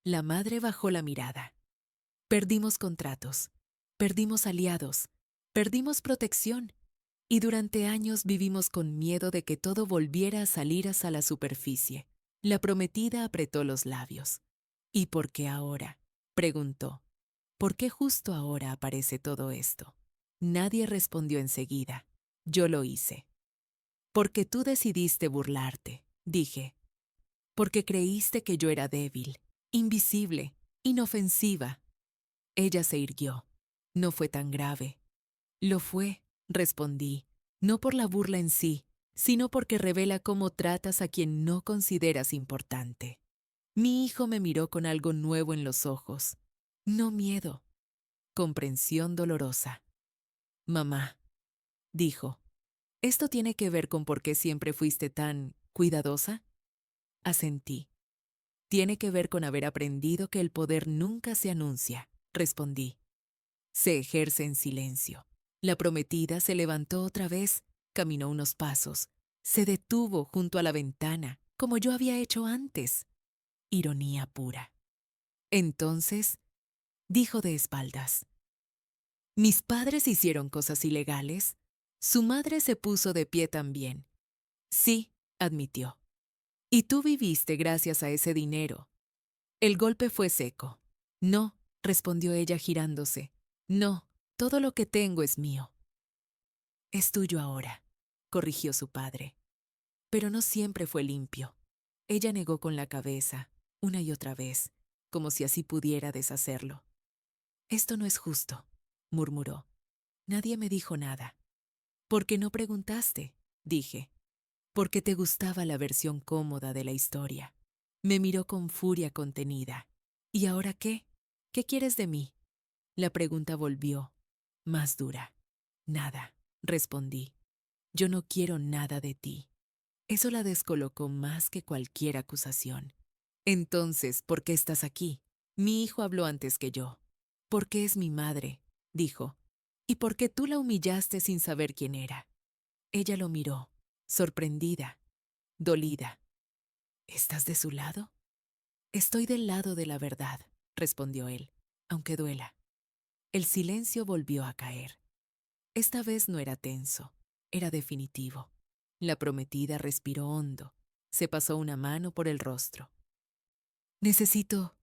La madre bajó la mirada. Perdimos contratos, perdimos aliados, perdimos protección y durante años vivimos con miedo de que todo volviera a salir hasta la superficie. La prometida apretó los labios. ¿Y por qué ahora? Preguntó. ¿Por qué justo ahora aparece todo esto? Nadie respondió enseguida. Yo lo hice. Porque tú decidiste burlarte, dije. Porque creíste que yo era débil, invisible, inofensiva. Ella se irguió. No fue tan grave. Lo fue, respondí, no por la burla en sí, sino porque revela cómo tratas a quien no consideras importante. Mi hijo me miró con algo nuevo en los ojos. No miedo, comprensión dolorosa. Mamá, dijo, ¿esto tiene que ver con por qué siempre fuiste tan cuidadosa? Asentí. Tiene que ver con haber aprendido que el poder nunca se anuncia, respondí. Se ejerce en silencio. La prometida se levantó otra vez, caminó unos pasos, se detuvo junto a la ventana, como yo había hecho antes. Ironía pura. Entonces, dijo de espaldas, ¿mis padres hicieron cosas ilegales? Su madre se puso de pie también. Sí, admitió. Y tú viviste gracias a ese dinero. El golpe fue seco. No, respondió ella girándose. No, todo lo que tengo es mío. Es tuyo ahora, corrigió su padre. Pero no siempre fue limpio. Ella negó con la cabeza, una y otra vez, como si así pudiera deshacerlo. Esto no es justo, murmuró. Nadie me dijo nada. ¿Por qué no preguntaste? Dije. Porque te gustaba la versión cómoda de la historia. Me miró con furia contenida. ¿Y ahora qué? ¿Qué quieres de mí? La pregunta volvió, más dura. Nada, respondí. Yo no quiero nada de ti. Eso la descolocó más que cualquier acusación. Entonces, ¿por qué estás aquí? Mi hijo habló antes que yo. Porque es mi madre, dijo. ¿Y por qué tú la humillaste sin saber quién era? Ella lo miró, sorprendida, dolida. ¿Estás de su lado? Estoy del lado de la verdad, respondió él, aunque duela. El silencio volvió a caer. Esta vez no era tenso, era definitivo. La prometida respiró hondo, se pasó una mano por el rostro. Necesito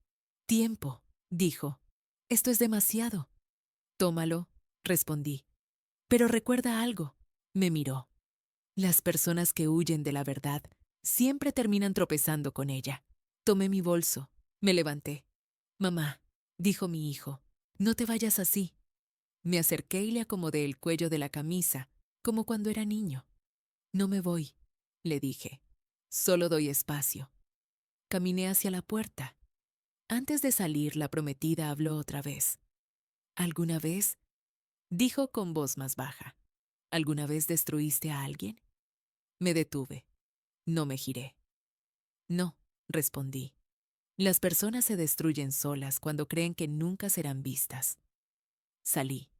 tiempo, dijo. Esto es demasiado. Tómalo, respondí. Pero recuerda algo. Me miró. Las personas que huyen de la verdad siempre terminan tropezando con ella. Tomé mi bolso, me levanté. Mamá, dijo mi hijo, no te vayas así. Me acerqué y le acomodé el cuello de la camisa, como cuando era niño. No me voy, le dije. Solo doy espacio. Caminé hacia la puerta. Antes de salir, la prometida habló otra vez. ¿Alguna vez? Dijo con voz más baja. ¿Alguna vez destruiste a alguien? Me detuve. No me giré. No, respondí. Las personas se destruyen solas cuando creen que nunca serán vistas. Salí.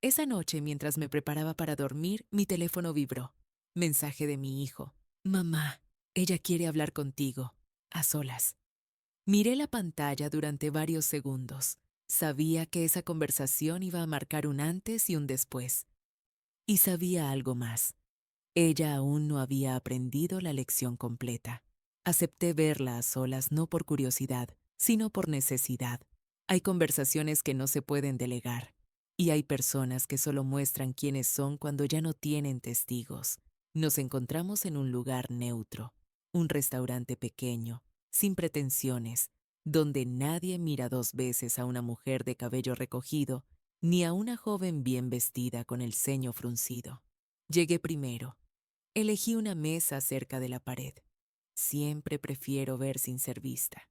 Esa noche, mientras me preparaba para dormir, mi teléfono vibró. Mensaje de mi hijo. Mamá, ella quiere hablar contigo, a solas. Miré la pantalla durante varios segundos. Sabía que esa conversación iba a marcar un antes y un después. Y sabía algo más. Ella aún no había aprendido la lección completa. Acepté verla a solas no por curiosidad, sino por necesidad. Hay conversaciones que no se pueden delegar. Y hay personas que solo muestran quiénes son cuando ya no tienen testigos. Nos encontramos en un lugar neutro, un restaurante pequeño, sin pretensiones, donde nadie mira dos veces a una mujer de cabello recogido, ni a una joven bien vestida con el ceño fruncido. Llegué primero. Elegí una mesa cerca de la pared. Siempre prefiero ver sin ser vista.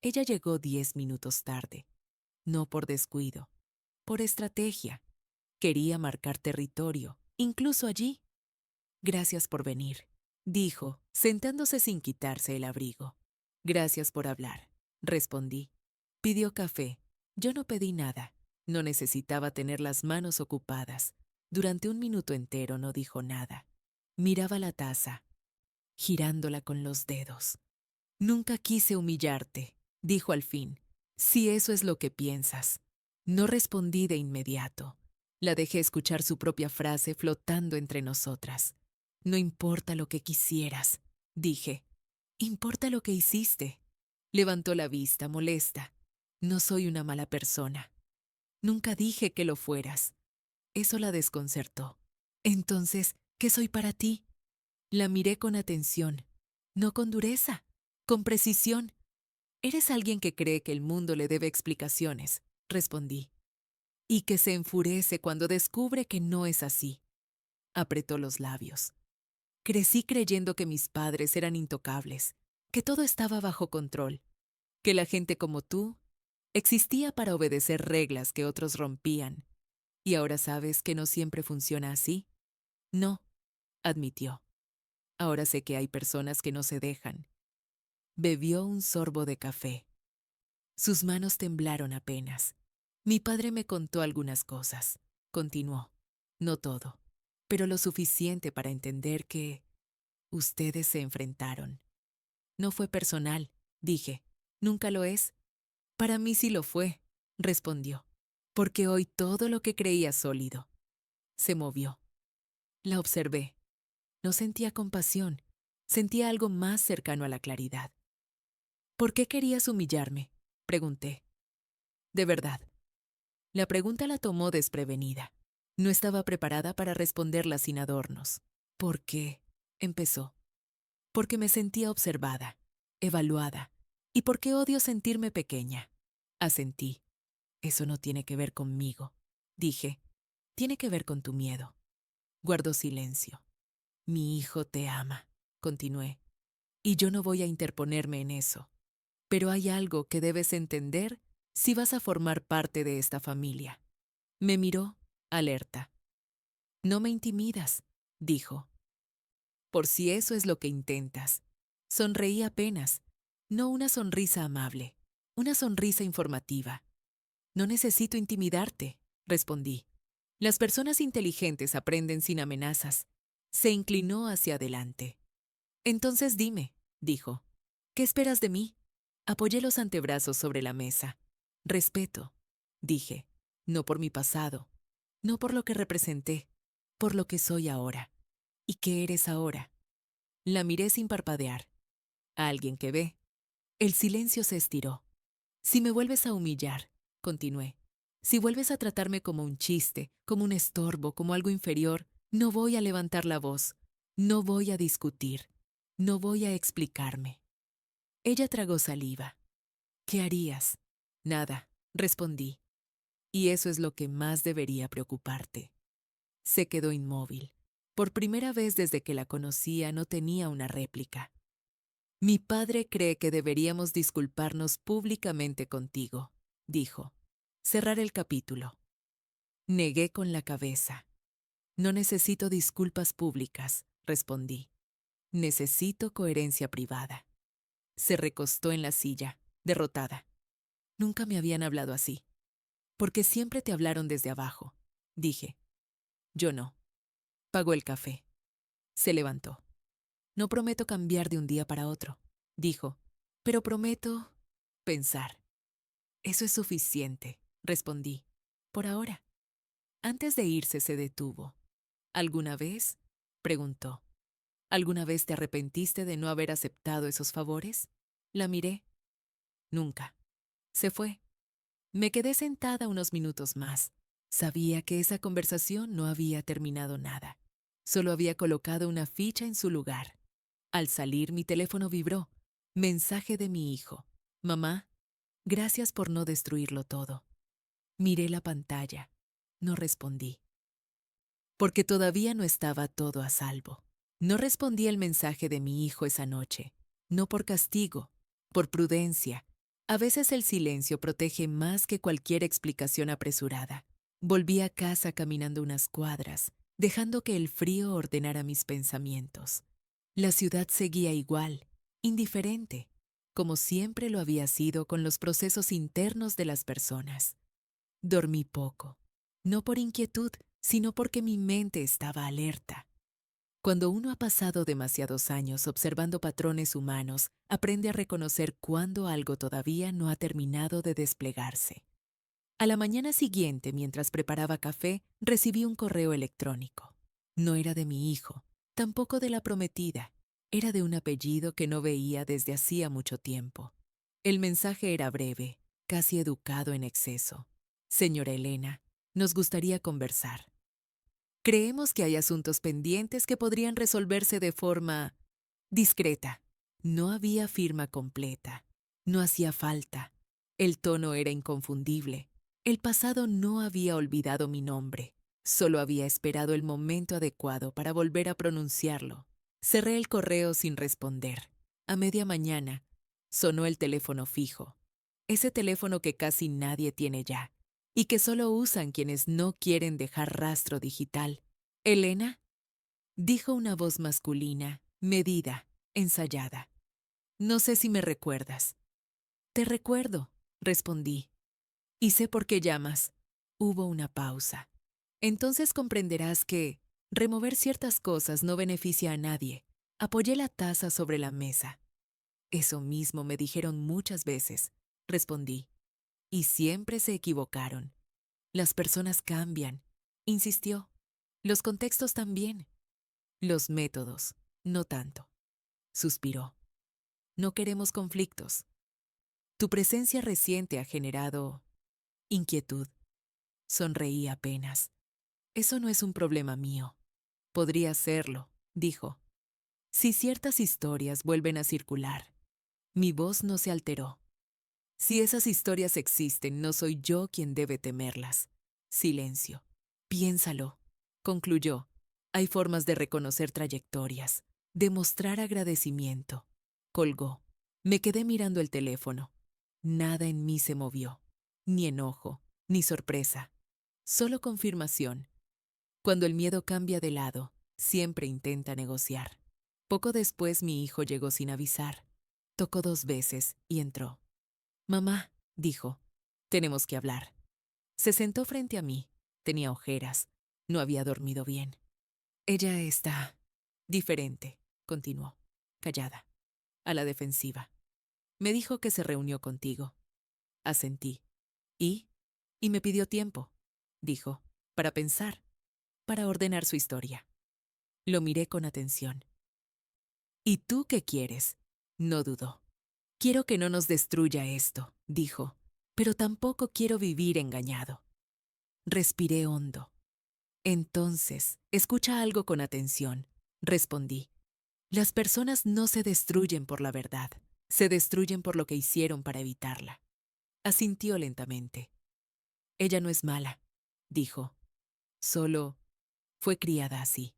Ella llegó 10 minutos tarde. No por descuido, por estrategia. Quería marcar territorio, incluso allí. Gracias por venir, dijo, sentándose sin quitarse el abrigo. Gracias por hablar, respondí. Pidió café. Yo no pedí nada. No necesitaba tener las manos ocupadas. Durante un minuto entero no dijo nada. Miraba la taza, girándola con los dedos. Nunca quise humillarte, dijo al fin, si eso es lo que piensas. No respondí de inmediato. La dejé escuchar su propia frase flotando entre nosotras. No importa lo que quisieras, dije. Importa lo que hiciste. Levantó la vista, molesta. No soy una mala persona. Nunca dije que lo fueras. Eso la desconcertó. Entonces, ¿qué soy para ti? La miré con atención, no con dureza, con precisión. Eres alguien que cree que el mundo le debe explicaciones, respondí, y que se enfurece cuando descubre que no es así. Apretó los labios. Crecí creyendo que mis padres eran intocables, que todo estaba bajo control, que la gente como tú existía para obedecer reglas que otros rompían. ¿Y ahora sabes que no siempre funciona así? No, admitió. Ahora sé que hay personas que no se dejan. Bebió un sorbo de café. Sus manos temblaron apenas. Mi padre me contó algunas cosas. Continuó. No todo, pero lo suficiente para entender que ustedes se enfrentaron. No fue personal, dije. ¿Nunca lo es? Para mí sí lo fue, respondió. Porque hoy todo lo que creía sólido se movió. La observé. No sentía compasión, sentía algo más cercano a la claridad. ¿Por qué querías humillarme?, pregunté. De verdad. La pregunta la tomó desprevenida. No estaba preparada para responderla sin adornos. ¿Por qué?, empezó. Porque me sentía observada, evaluada, y porque odio sentirme pequeña. Asentí. Eso no tiene que ver conmigo, dije. Tiene que ver con tu miedo. Guardó silencio. Mi hijo te ama, continué. Y yo no voy a interponerme en eso. Pero hay algo que debes entender si vas a formar parte de esta familia. Me miró, alerta. No me intimidas, dijo. Por si eso es lo que intentas. Sonreí apenas, no una sonrisa amable, una sonrisa informativa. No necesito intimidarte, respondí. Las personas inteligentes aprenden sin amenazas. Se inclinó hacia adelante. Entonces dime, dijo, ¿qué esperas de mí? Apoyé los antebrazos sobre la mesa. Respeto, dije, no por mi pasado, no por lo que representé, por lo que soy ahora. ¿Y qué eres ahora? La miré sin parpadear. A alguien que ve. El silencio se estiró. Si me vuelves a humillar, continué, si vuelves a tratarme como un chiste, como un estorbo, como algo inferior, no voy a levantar la voz, no voy a discutir, no voy a explicarme. Ella tragó saliva. ¿Qué harías? Nada, respondí. Y eso es lo que más debería preocuparte. Se quedó inmóvil. Por primera vez desde que la conocía no tenía una réplica. Mi padre cree que deberíamos disculparnos públicamente contigo, dijo. Cerrar el capítulo. Negué con la cabeza. No necesito disculpas públicas, respondí. Necesito coherencia privada. Se recostó en la silla, derrotada. Nunca me habían hablado así. Porque siempre te hablaron desde abajo, dije. Yo no. Pagó el café. Se levantó. No prometo cambiar de un día para otro, dijo, pero prometo pensar. Eso es suficiente, respondí. Por ahora. Antes de irse se detuvo. ¿Alguna vez? Preguntó. ¿Alguna vez te arrepentiste de no haber aceptado esos favores? La miré. Nunca. Se fue. Me quedé sentada unos minutos más. Sabía que esa conversación no había terminado nada. Solo había colocado una ficha en su lugar. Al salir, mi teléfono vibró. Mensaje de mi hijo. Mamá, gracias por no destruirlo todo. Miré la pantalla. No respondí. Porque todavía no estaba todo a salvo. No respondí el mensaje de mi hijo esa noche. No por castigo, por prudencia. A veces el silencio protege más que cualquier explicación apresurada. Volví a casa caminando unas cuadras, dejando que el frío ordenara mis pensamientos. La ciudad seguía igual, indiferente, como siempre lo había sido con los procesos internos de las personas. Dormí poco, no por inquietud, sino porque mi mente estaba alerta. Cuando uno ha pasado demasiados años observando patrones humanos, aprende a reconocer cuándo algo todavía no ha terminado de desplegarse. A la mañana siguiente, mientras preparaba café, recibí un correo electrónico. No era de mi hijo, tampoco de la prometida. Era de un apellido que no veía desde hacía mucho tiempo. El mensaje era breve, casi educado en exceso. Señora Elena, nos gustaría conversar. Creemos que hay asuntos pendientes que podrían resolverse de forma discreta. No había firma completa. No hacía falta. El tono era inconfundible. El pasado no había olvidado mi nombre. Solo había esperado el momento adecuado para volver a pronunciarlo. Cerré el correo sin responder. A media mañana, sonó el teléfono fijo. Ese teléfono que casi nadie tiene ya y que solo usan quienes no quieren dejar rastro digital. ¿Elena? Dijo una voz masculina, medida, ensayada. No sé si me recuerdas. Te recuerdo, respondí. Y sé por qué llamas. Hubo una pausa. Entonces comprenderás que remover ciertas cosas no beneficia a nadie. Apoyé la taza sobre la mesa. Eso mismo me dijeron muchas veces, respondí. Y siempre se equivocaron. Las personas cambian, insistió. Los contextos también. Los métodos, no tanto. Suspiró. No queremos conflictos. Tu presencia reciente ha generado inquietud. Sonreí apenas. Eso no es un problema mío. Podría serlo, dijo. Si ciertas historias vuelven a circular. Mi voz no se alteró. Si esas historias existen, no soy yo quien debe temerlas. Silencio. Piénsalo, concluyó. Hay formas de reconocer trayectorias, de mostrar agradecimiento. Colgó. Me quedé mirando el teléfono. Nada en mí se movió. Ni enojo, ni sorpresa. Solo confirmación. Cuando el miedo cambia de lado, siempre intenta negociar. Poco después mi hijo llegó sin avisar. Tocó 2 veces y entró. Mamá, dijo, tenemos que hablar. Se sentó frente a mí. Tenía ojeras. No había dormido bien. Ella está diferente, continuó, callada, a la defensiva. Me dijo que se reunió contigo. Asentí. ¿Y? Y me pidió tiempo, dijo, para pensar, para ordenar su historia. Lo miré con atención. ¿Y tú qué quieres? No dudó. Quiero que no nos destruya esto, dijo, pero tampoco quiero vivir engañado. Respiré hondo. Entonces, escucha algo con atención, respondí. Las personas no se destruyen por la verdad, se destruyen por lo que hicieron para evitarla. Asintió lentamente. Ella no es mala, dijo. Solo fue criada así.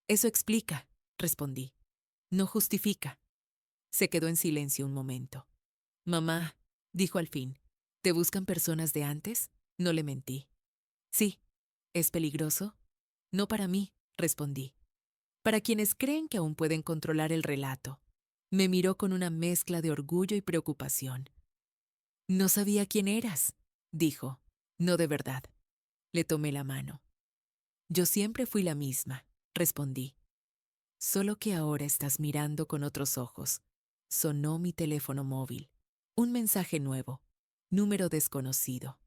Eso explica, respondí. No justifica. Se quedó en silencio un momento. Mamá, dijo al fin, ¿te buscan personas de antes? No le mentí. Sí. ¿Es peligroso? No para mí, respondí. Para quienes creen que aún pueden controlar el relato. Me miró con una mezcla de orgullo y preocupación. No sabía quién eras, dijo. No de verdad. Le tomé la mano. Yo siempre fui la misma, respondí. Solo que ahora estás mirando con otros ojos. Sonó mi teléfono móvil. Un mensaje nuevo. Número desconocido.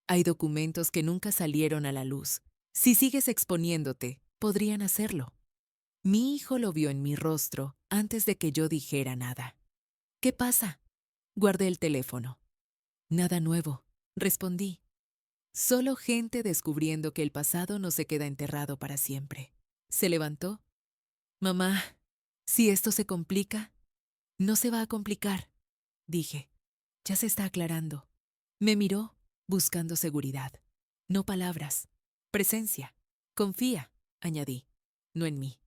Hay documentos que nunca salieron a la luz. Si sigues exponiéndote, podrían hacerlo. Mi hijo lo vio en mi rostro antes de que yo dijera nada. ¿Qué pasa? Guardé el teléfono. Nada nuevo, respondí. Solo gente descubriendo que el pasado no se queda enterrado para siempre. Se levantó. Mamá, si esto se complica, no se va a complicar, dije. Ya se está aclarando. Me miró, buscando seguridad. No palabras. Presencia. Confía, añadí. No en mí.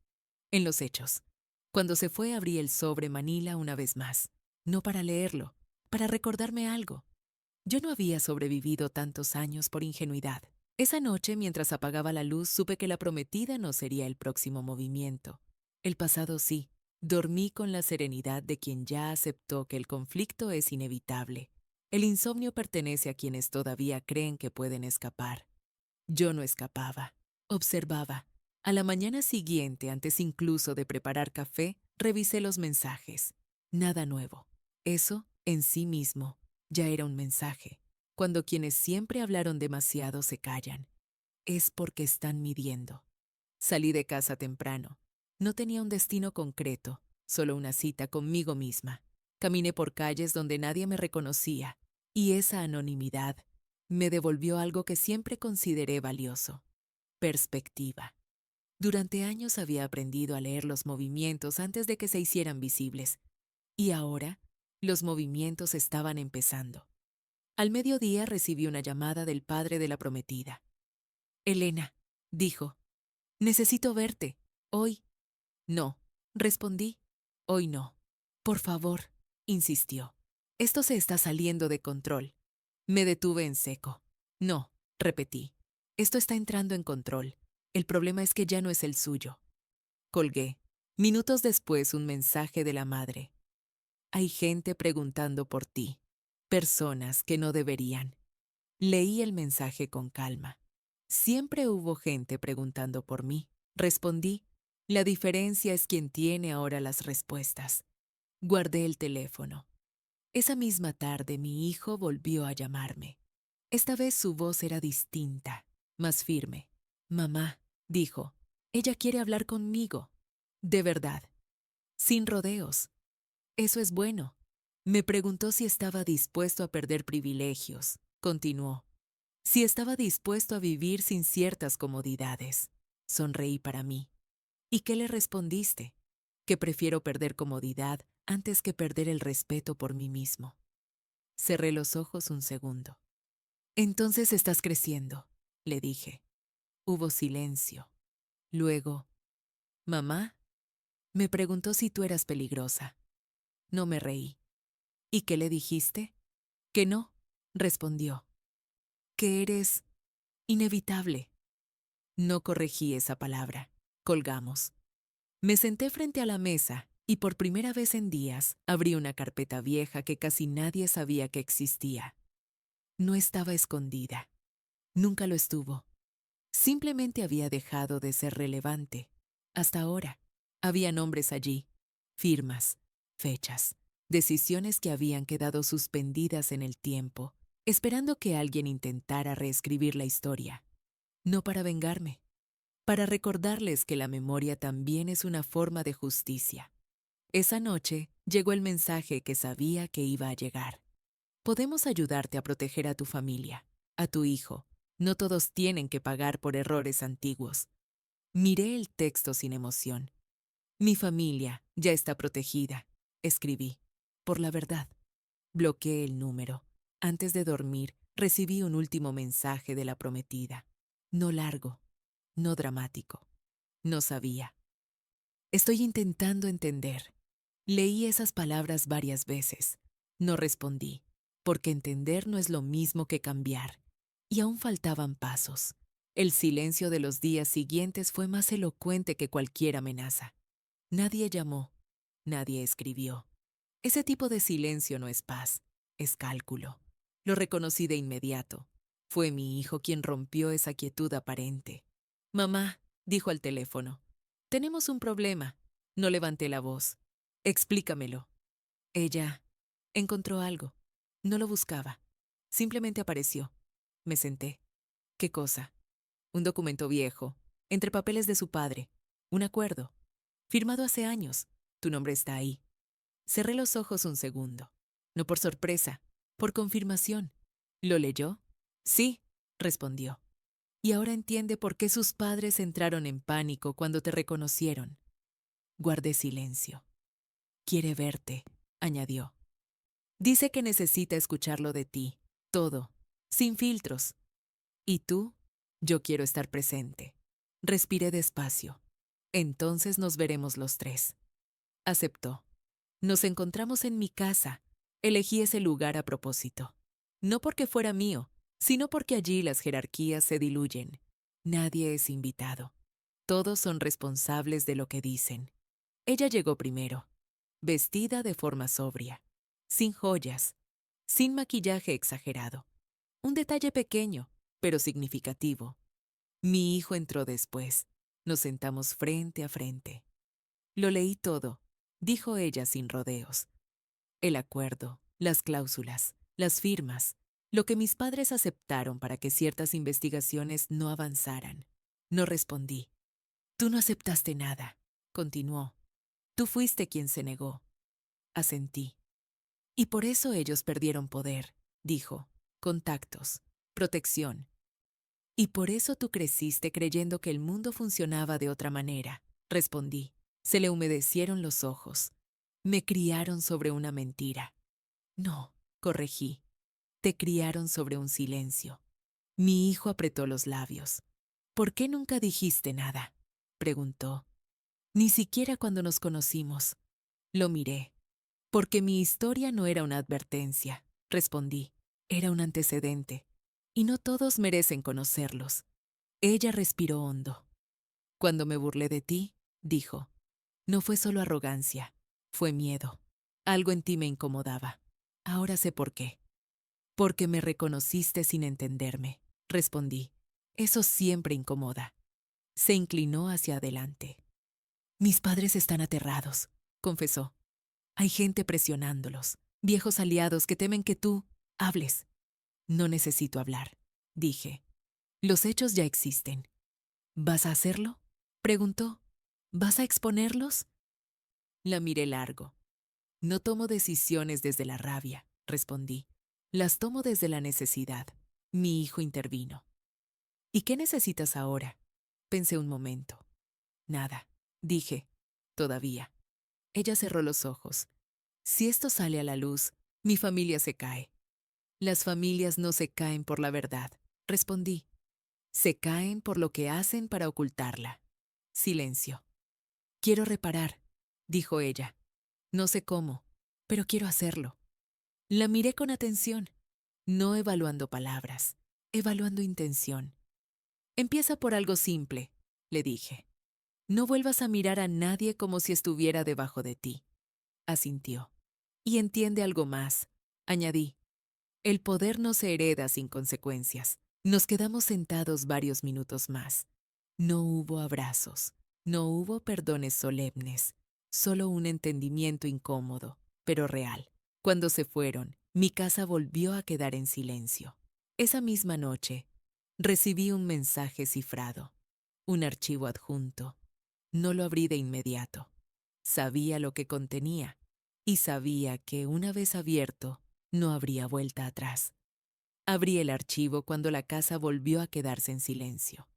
En los hechos. Cuando se fue abrí el sobre Manila una vez más. No para leerlo, para recordarme algo. Yo no había sobrevivido tantos años por ingenuidad. Esa noche, mientras apagaba la luz, supe que la prometida no sería el próximo movimiento. El pasado sí. Dormí con la serenidad de quien ya aceptó que el conflicto es inevitable. El insomnio pertenece a quienes todavía creen que pueden escapar. Yo no escapaba. Observaba. A la mañana siguiente, antes incluso de preparar café, revisé los mensajes. Nada nuevo. Eso, en sí mismo, ya era un mensaje. Cuando quienes siempre hablaron demasiado se callan, es porque están midiendo. Salí de casa temprano. No tenía un destino concreto, solo una cita conmigo misma. Caminé por calles donde nadie me reconocía, y esa anonimidad me devolvió algo que siempre consideré valioso: perspectiva. Durante años había aprendido a leer los movimientos antes de que se hicieran visibles, y ahora los movimientos estaban empezando. Al mediodía recibí una llamada del padre de la prometida. Elena, dijo, necesito verte. Hoy. No, respondí. Hoy no. Por favor, insistió. Esto se está saliendo de control. Me detuve en seco. No, repetí. Esto está entrando en control. El problema es que ya no es el suyo. Colgué. Minutos después, un mensaje de la madre. Hay gente preguntando por ti. Personas que no deberían. Leí el mensaje con calma. Siempre hubo gente preguntando por mí. Respondí. La diferencia es quien tiene ahora las respuestas. Guardé el teléfono. Esa misma tarde mi hijo volvió a llamarme. Esta vez su voz era distinta, más firme. Mamá, dijo, ella quiere hablar conmigo. De verdad. Sin rodeos. Eso es bueno. Me preguntó si estaba dispuesto a perder privilegios. Continuó. Si estaba dispuesto a vivir sin ciertas comodidades. Sonreí para mí. ¿Y qué le respondiste? Que prefiero perder comodidad antes que perder el respeto por mí mismo. Cerré los ojos un segundo. Entonces estás creciendo, le dije. Hubo silencio. Luego, mamá, me preguntó si tú eras peligrosa. No me reí. ¿Y qué le dijiste? Que no, respondió. Que eres inevitable. No corregí esa palabra. Colgamos. Me senté frente a la mesa y por primera vez en días abrí una carpeta vieja que casi nadie sabía que existía. No estaba escondida. Nunca lo estuvo. Simplemente había dejado de ser relevante. Hasta ahora, había nombres allí, firmas, fechas, decisiones que habían quedado suspendidas en el tiempo, esperando que alguien intentara reescribir la historia. No para vengarme, para recordarles que la memoria también es una forma de justicia. Esa noche llegó el mensaje que sabía que iba a llegar. Podemos ayudarte a proteger a tu familia, a tu hijo. No todos tienen que pagar por errores antiguos. Miré el texto sin emoción. Mi familia ya está protegida, escribí, por la verdad. Bloqueé el número. Antes de dormir, recibí un último mensaje de la prometida. No largo, no dramático. No sabía. Estoy intentando entender. Leí esas palabras varias veces. No respondí, porque entender no es lo mismo que cambiar. Y aún faltaban pasos. El silencio de los días siguientes fue más elocuente que cualquier amenaza. Nadie llamó, nadie escribió. Ese tipo de silencio no es paz, es cálculo. Lo reconocí de inmediato. Fue mi hijo quien rompió esa quietud aparente. Mamá, dijo al teléfono, tenemos un problema. No levanté la voz. Explícamelo. Ella encontró algo. No lo buscaba. Simplemente apareció. Me senté. ¿Qué cosa? Un documento viejo, entre papeles de su padre. Un acuerdo. Firmado hace años. Tu nombre está ahí. Cerré los ojos un segundo. No por sorpresa, por confirmación. ¿Lo leyó? Sí, respondió. Y ahora entiende por qué sus padres entraron en pánico cuando te reconocieron. Guardé silencio. Quiere verte, añadió. Dice que necesita escucharlo de ti, todo, sin filtros. ¿Y tú? Yo quiero estar presente. Respiré despacio. Entonces nos veremos los tres. Aceptó. Nos encontramos en mi casa. Elegí ese lugar a propósito. No porque fuera mío, sino porque allí las jerarquías se diluyen. Nadie es invitado. Todos son responsables de lo que dicen. Ella llegó primero, vestida de forma sobria, sin joyas, sin maquillaje exagerado. Un detalle pequeño, pero significativo. Mi hijo entró después. Nos sentamos frente a frente. Lo leí todo, dijo ella sin rodeos. El acuerdo, las cláusulas, las firmas, lo que mis padres aceptaron para que ciertas investigaciones no avanzaran. No respondí. Tú no aceptaste nada, continuó. Tú fuiste quien se negó. Asentí. Y por eso ellos perdieron poder, dijo, contactos, protección. Y por eso tú creciste creyendo que el mundo funcionaba de otra manera, respondí. Se le humedecieron los ojos. Me criaron sobre una mentira. No, corregí. Te criaron sobre un silencio. Mi hijo apretó los labios. ¿Por qué nunca dijiste nada? Preguntó. Ni siquiera cuando nos conocimos. Lo miré. Porque mi historia no era una advertencia, respondí. Era un antecedente. Y no todos merecen conocerlos. Ella respiró hondo. Cuando me burlé de ti, dijo, no fue solo arrogancia, fue miedo. Algo en ti me incomodaba. Ahora sé por qué. Porque me reconociste sin entenderme, respondí. Eso siempre incomoda. Se inclinó hacia adelante. Mis padres están aterrados, confesó. Hay gente presionándolos, viejos aliados que temen que tú hables. No necesito hablar, dije. Los hechos ya existen. ¿Vas a hacerlo? Preguntó. ¿Vas a exponerlos? La miré largo. No tomo decisiones desde la rabia, respondí. Las tomo desde la necesidad. Mi hijo intervino. ¿Y qué necesitas ahora? Pensé un momento. Nada, dije. Todavía. Ella cerró los ojos. Si esto sale a la luz, mi familia se cae. Las familias no se caen por la verdad, respondí. Se caen por lo que hacen para ocultarla. Silencio. Quiero reparar, dijo ella. No sé cómo, pero quiero hacerlo. La miré con atención, no evaluando palabras, evaluando intención. Empieza por algo simple, le dije. No vuelvas a mirar a nadie como si estuviera debajo de ti. Asintió. Y entiende algo más, añadí. El poder no se hereda sin consecuencias. Nos quedamos sentados varios minutos más. No hubo abrazos, no hubo perdones solemnes, solo un entendimiento incómodo, pero real. Cuando se fueron, mi casa volvió a quedar en silencio. Esa misma noche, recibí un mensaje cifrado, un archivo adjunto. No lo abrí de inmediato. Sabía lo que contenía y sabía que, una vez abierto, no habría vuelta atrás. Abrí el archivo cuando la casa volvió a quedarse en silencio.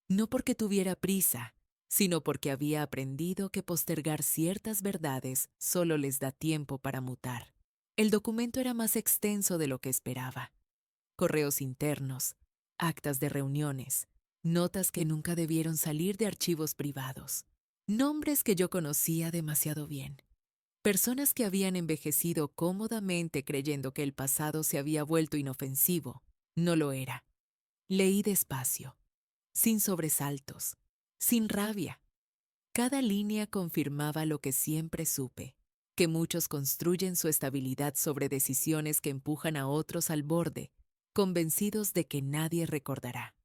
No porque tuviera prisa, sino porque había aprendido que postergar ciertas verdades solo les da tiempo para mutar. El documento era más extenso de lo que esperaba. Correos internos, actas de reuniones, notas que nunca debieron salir de archivos privados, nombres que yo conocía demasiado bien. Personas que habían envejecido cómodamente creyendo que el pasado se había vuelto inofensivo. No lo era. Leí despacio, sin sobresaltos, sin rabia. Cada línea confirmaba lo que siempre supe, que muchos construyen su estabilidad sobre decisiones que empujan a otros al borde, convencidos de que nadie recordará.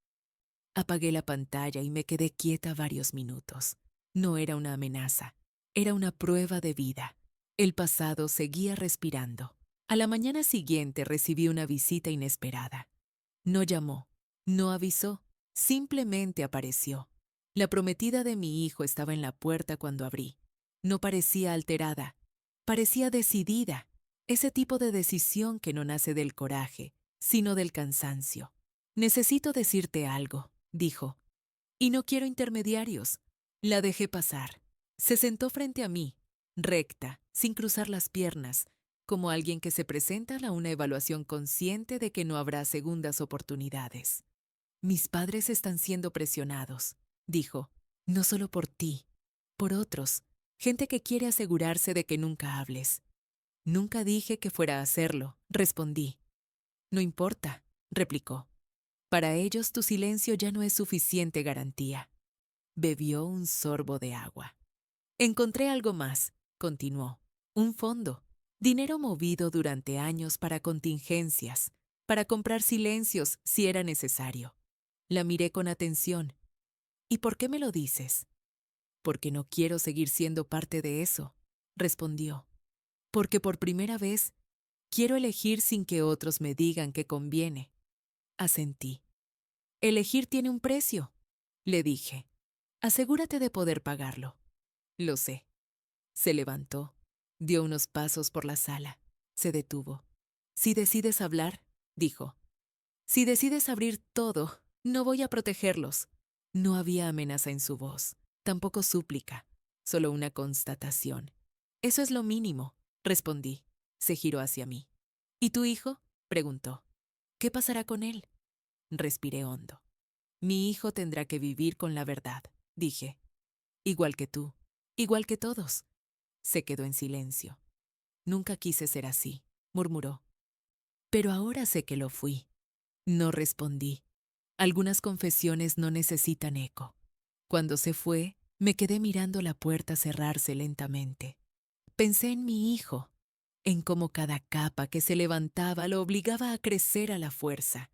Apagué la pantalla y me quedé quieta varios minutos. No era una amenaza, era una prueba de vida. El pasado seguía respirando. A la mañana siguiente recibí una visita inesperada. No llamó, no avisó, simplemente apareció. La prometida de mi hijo estaba en la puerta cuando abrí. No parecía alterada, parecía decidida, ese tipo de decisión que no nace del coraje, sino del cansancio. Necesito decirte algo, dijo, y no quiero intermediarios. La dejé pasar. Se sentó frente a mí, recta, sin cruzar las piernas, como alguien que se presenta a una evaluación consciente de que no habrá segundas oportunidades. Mis padres están siendo presionados, dijo, no solo por ti, por otros, gente que quiere asegurarse de que nunca hables. Nunca dije que fuera a hacerlo, respondí. No importa, replicó. Para ellos tu silencio ya no es suficiente garantía. Bebió un sorbo de agua. Encontré algo más, continuó. Un fondo. Dinero movido durante años para contingencias, para comprar silencios si era necesario. La miré con atención. ¿Y por qué me lo dices? Porque no quiero seguir siendo parte de eso, respondió. Porque por primera vez quiero elegir sin que otros me digan que conviene. Asentí. Elegir tiene un precio, le dije. Asegúrate de poder pagarlo. Lo sé. Se levantó, dio unos pasos por la sala, se detuvo. Si decides hablar, dijo. Si decides abrir todo, no voy a protegerlos. No había amenaza en su voz, tampoco súplica, solo una constatación. Eso es lo mínimo, respondí. Se giró hacia mí. ¿Y tu hijo? Preguntó. ¿Qué pasará con él? Respiré hondo. Mi hijo tendrá que vivir con la verdad, dije. Igual que tú, igual que todos. Se quedó en silencio. Nunca quise ser así, murmuró. Pero ahora sé que lo fui. No respondí. Algunas confesiones no necesitan eco. Cuando se fue, me quedé mirando la puerta cerrarse lentamente. Pensé en mi hijo, en cómo cada capa que se levantaba lo obligaba a crecer a la fuerza.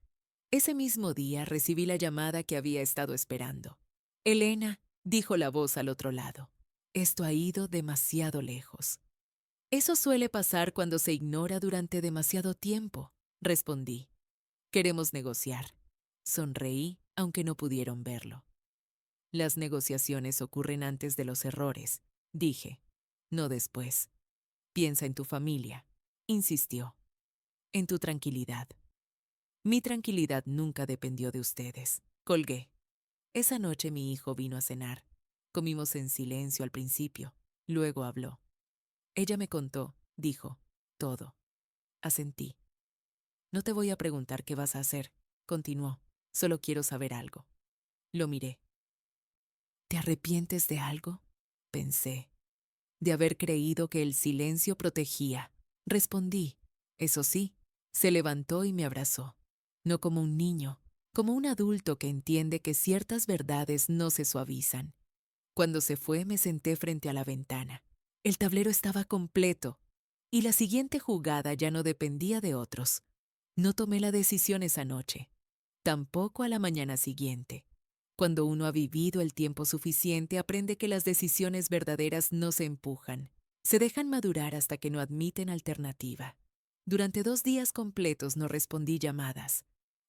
Ese mismo día recibí la llamada que había estado esperando. Elena, dijo la voz al otro lado. Esto ha ido demasiado lejos. Eso suele pasar cuando se ignora durante demasiado tiempo, respondí. Queremos negociar. Sonreí, aunque no pudieron verlo. Las negociaciones ocurren antes de los errores, dije, no después. Piensa en tu familia, insistió. En tu tranquilidad. Mi tranquilidad nunca dependió de ustedes. Colgué. Esa noche mi hijo vino a cenar. Comimos en silencio al principio. Luego habló. Ella me contó, dijo, todo. Asentí. No te voy a preguntar qué vas a hacer, continuó. Solo quiero saber algo. Lo miré. ¿Te arrepientes de algo? Pensé. De haber creído que el silencio protegía. Respondí. Eso sí, se levantó y me abrazó. No como un niño, como un adulto que entiende que ciertas verdades no se suavizan. Cuando se fue me senté frente a la ventana. El tablero estaba completo y la siguiente jugada ya no dependía de otros. No tomé la decisión esa noche, tampoco a la mañana siguiente. Cuando uno ha vivido el tiempo suficiente, aprende que las decisiones verdaderas no se empujan, se dejan madurar hasta que no admiten alternativa. Durante 2 días completos no respondí llamadas,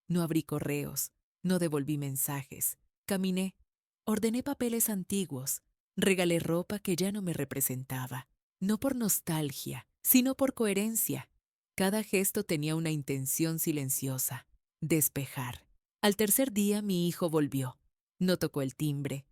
no abrí correos, no devolví mensajes, caminé, ordené papeles antiguos, regalé ropa que ya no me representaba, no por nostalgia, sino por coherencia. Cada gesto tenía una intención silenciosa: despejar. Al tercer día mi hijo volvió. No tocó el timbre.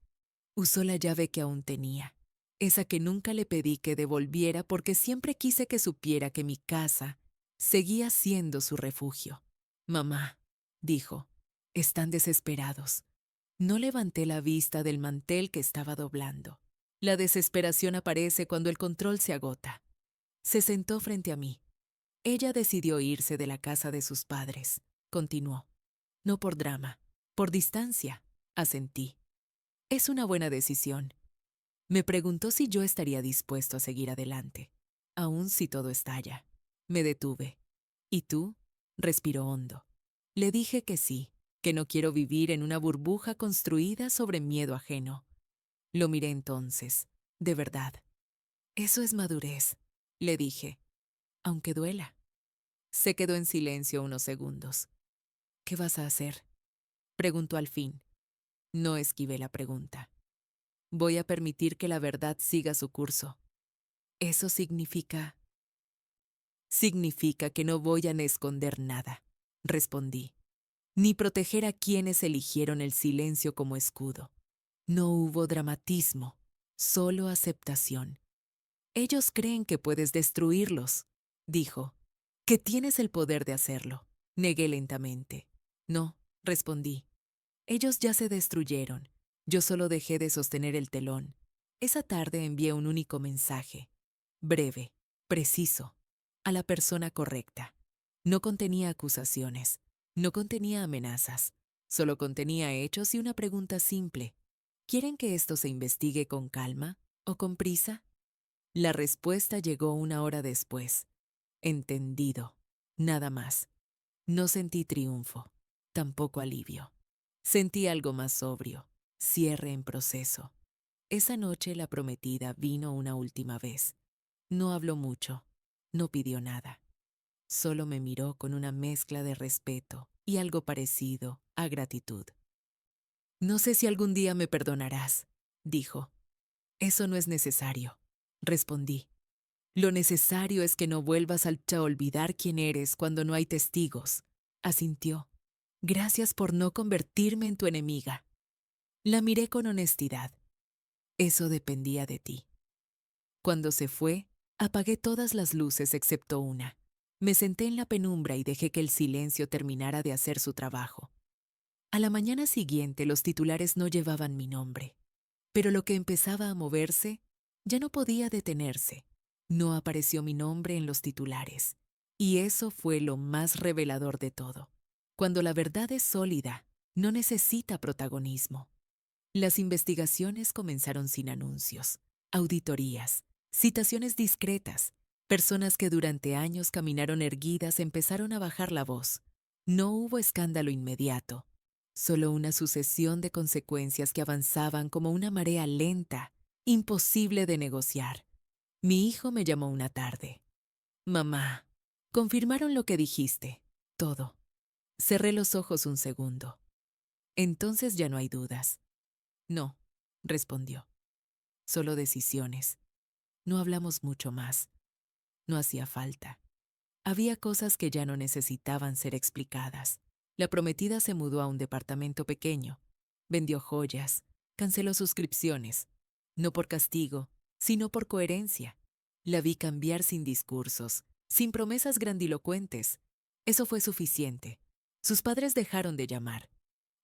Usó la llave que aún tenía, esa que nunca le pedí que devolviera porque siempre quise que supiera que mi casa seguía siendo su refugio. Mamá, dijo, están desesperados. No levanté la vista del mantel que estaba doblando. La desesperación aparece cuando el control se agota. Se sentó frente a mí. Ella decidió irse de la casa de sus padres. Continuó. No por drama, por distancia, asentí. Es una buena decisión. Me preguntó si yo estaría dispuesto a seguir adelante, aun si todo estalla. Me detuve. ¿Y tú? Respiró hondo. Le dije que sí, que no quiero vivir en una burbuja construida sobre miedo ajeno. Lo miré entonces, de verdad. Eso es madurez, le dije, aunque duela. Se quedó en silencio unos segundos. ¿Qué vas a hacer? Preguntó al fin. No esquivé la pregunta. Voy a permitir que la verdad siga su curso. Eso significa que no voy a esconder nada, respondí, ni proteger a quienes eligieron el silencio como escudo. No hubo dramatismo, solo aceptación. Ellos creen que puedes destruirlos, dijo, que tienes el poder de hacerlo. Negué lentamente. No, respondí. Ellos ya se destruyeron. Yo solo dejé de sostener el telón. Esa tarde envié un único mensaje, breve, preciso, a la persona correcta. No contenía acusaciones, no contenía amenazas, solo contenía hechos y una pregunta simple. ¿Quieren que esto se investigue con calma o con prisa? La respuesta llegó 1 hora después. Entendido. Nada más. No sentí triunfo, tampoco alivio. Sentí algo más sobrio, cierre en proceso. Esa noche la prometida vino una última vez. No habló mucho, no pidió nada. Solo me miró con una mezcla de respeto y algo parecido a gratitud. No sé si algún día me perdonarás, dijo. Eso no es necesario, respondí. Lo necesario es que no vuelvas a olvidar quién eres cuando no hay testigos, asintió. Gracias por no convertirme en tu enemiga. La miré con honestidad. Eso dependía de ti. Cuando se fue, apagué todas las luces excepto una. Me senté en la penumbra y dejé que el silencio terminara de hacer su trabajo. A la mañana siguiente los titulares no llevaban mi nombre, pero lo que empezaba a moverse ya no podía detenerse. No apareció mi nombre en los titulares, y eso fue lo más revelador de todo. Cuando la verdad es sólida, no necesita protagonismo. Las investigaciones comenzaron sin anuncios, auditorías, citaciones discretas. Personas que durante años caminaron erguidas empezaron a bajar la voz. No hubo escándalo inmediato, solo una sucesión de consecuencias que avanzaban como una marea lenta, imposible de negociar. Mi hijo me llamó una tarde. Mamá, confirmaron lo que dijiste, todo. Cerré los ojos un segundo. Entonces ya no hay dudas. No, respondió. Solo decisiones. No hablamos mucho más. No hacía falta. Había cosas que ya no necesitaban ser explicadas. La prometida se mudó a un departamento pequeño. Vendió joyas. Canceló suscripciones. No por castigo, sino por coherencia. La vi cambiar sin discursos, sin promesas grandilocuentes. Eso fue suficiente. Sus padres dejaron de llamar.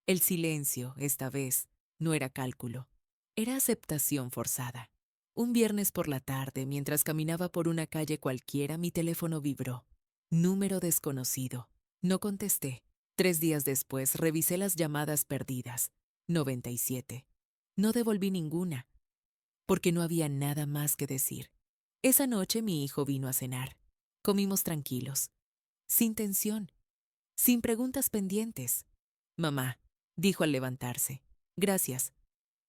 El silencio, esta vez, no era cálculo. Era aceptación forzada. Un viernes por la tarde, mientras caminaba por una calle cualquiera, mi teléfono vibró. Número desconocido. No contesté. 3 días después, revisé las llamadas perdidas. 97. No devolví ninguna, porque no había nada más que decir. Esa noche mi hijo vino a cenar. Comimos tranquilos, sin tensión, sin preguntas pendientes. Mamá, dijo al levantarse. Gracias.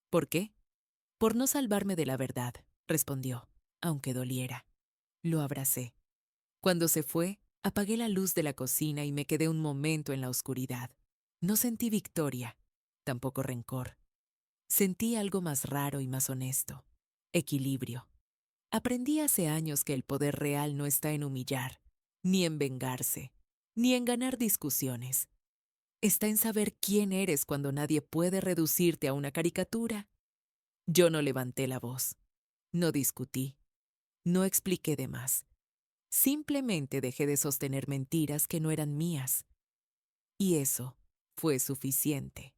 ¿Por qué? Por no salvarme de la verdad, respondió, aunque doliera. Lo abracé. Cuando se fue, apagué la luz de la cocina y me quedé un momento en la oscuridad. No sentí victoria, tampoco rencor. Sentí algo más raro y más honesto. Equilibrio. Aprendí hace años que el poder real no está en humillar, ni en vengarse, ni en ganar discusiones. Está en saber quién eres cuando nadie puede reducirte a una caricatura. Yo no levanté la voz, no discutí, no expliqué de más. Simplemente dejé de sostener mentiras que no eran mías. Y eso fue suficiente.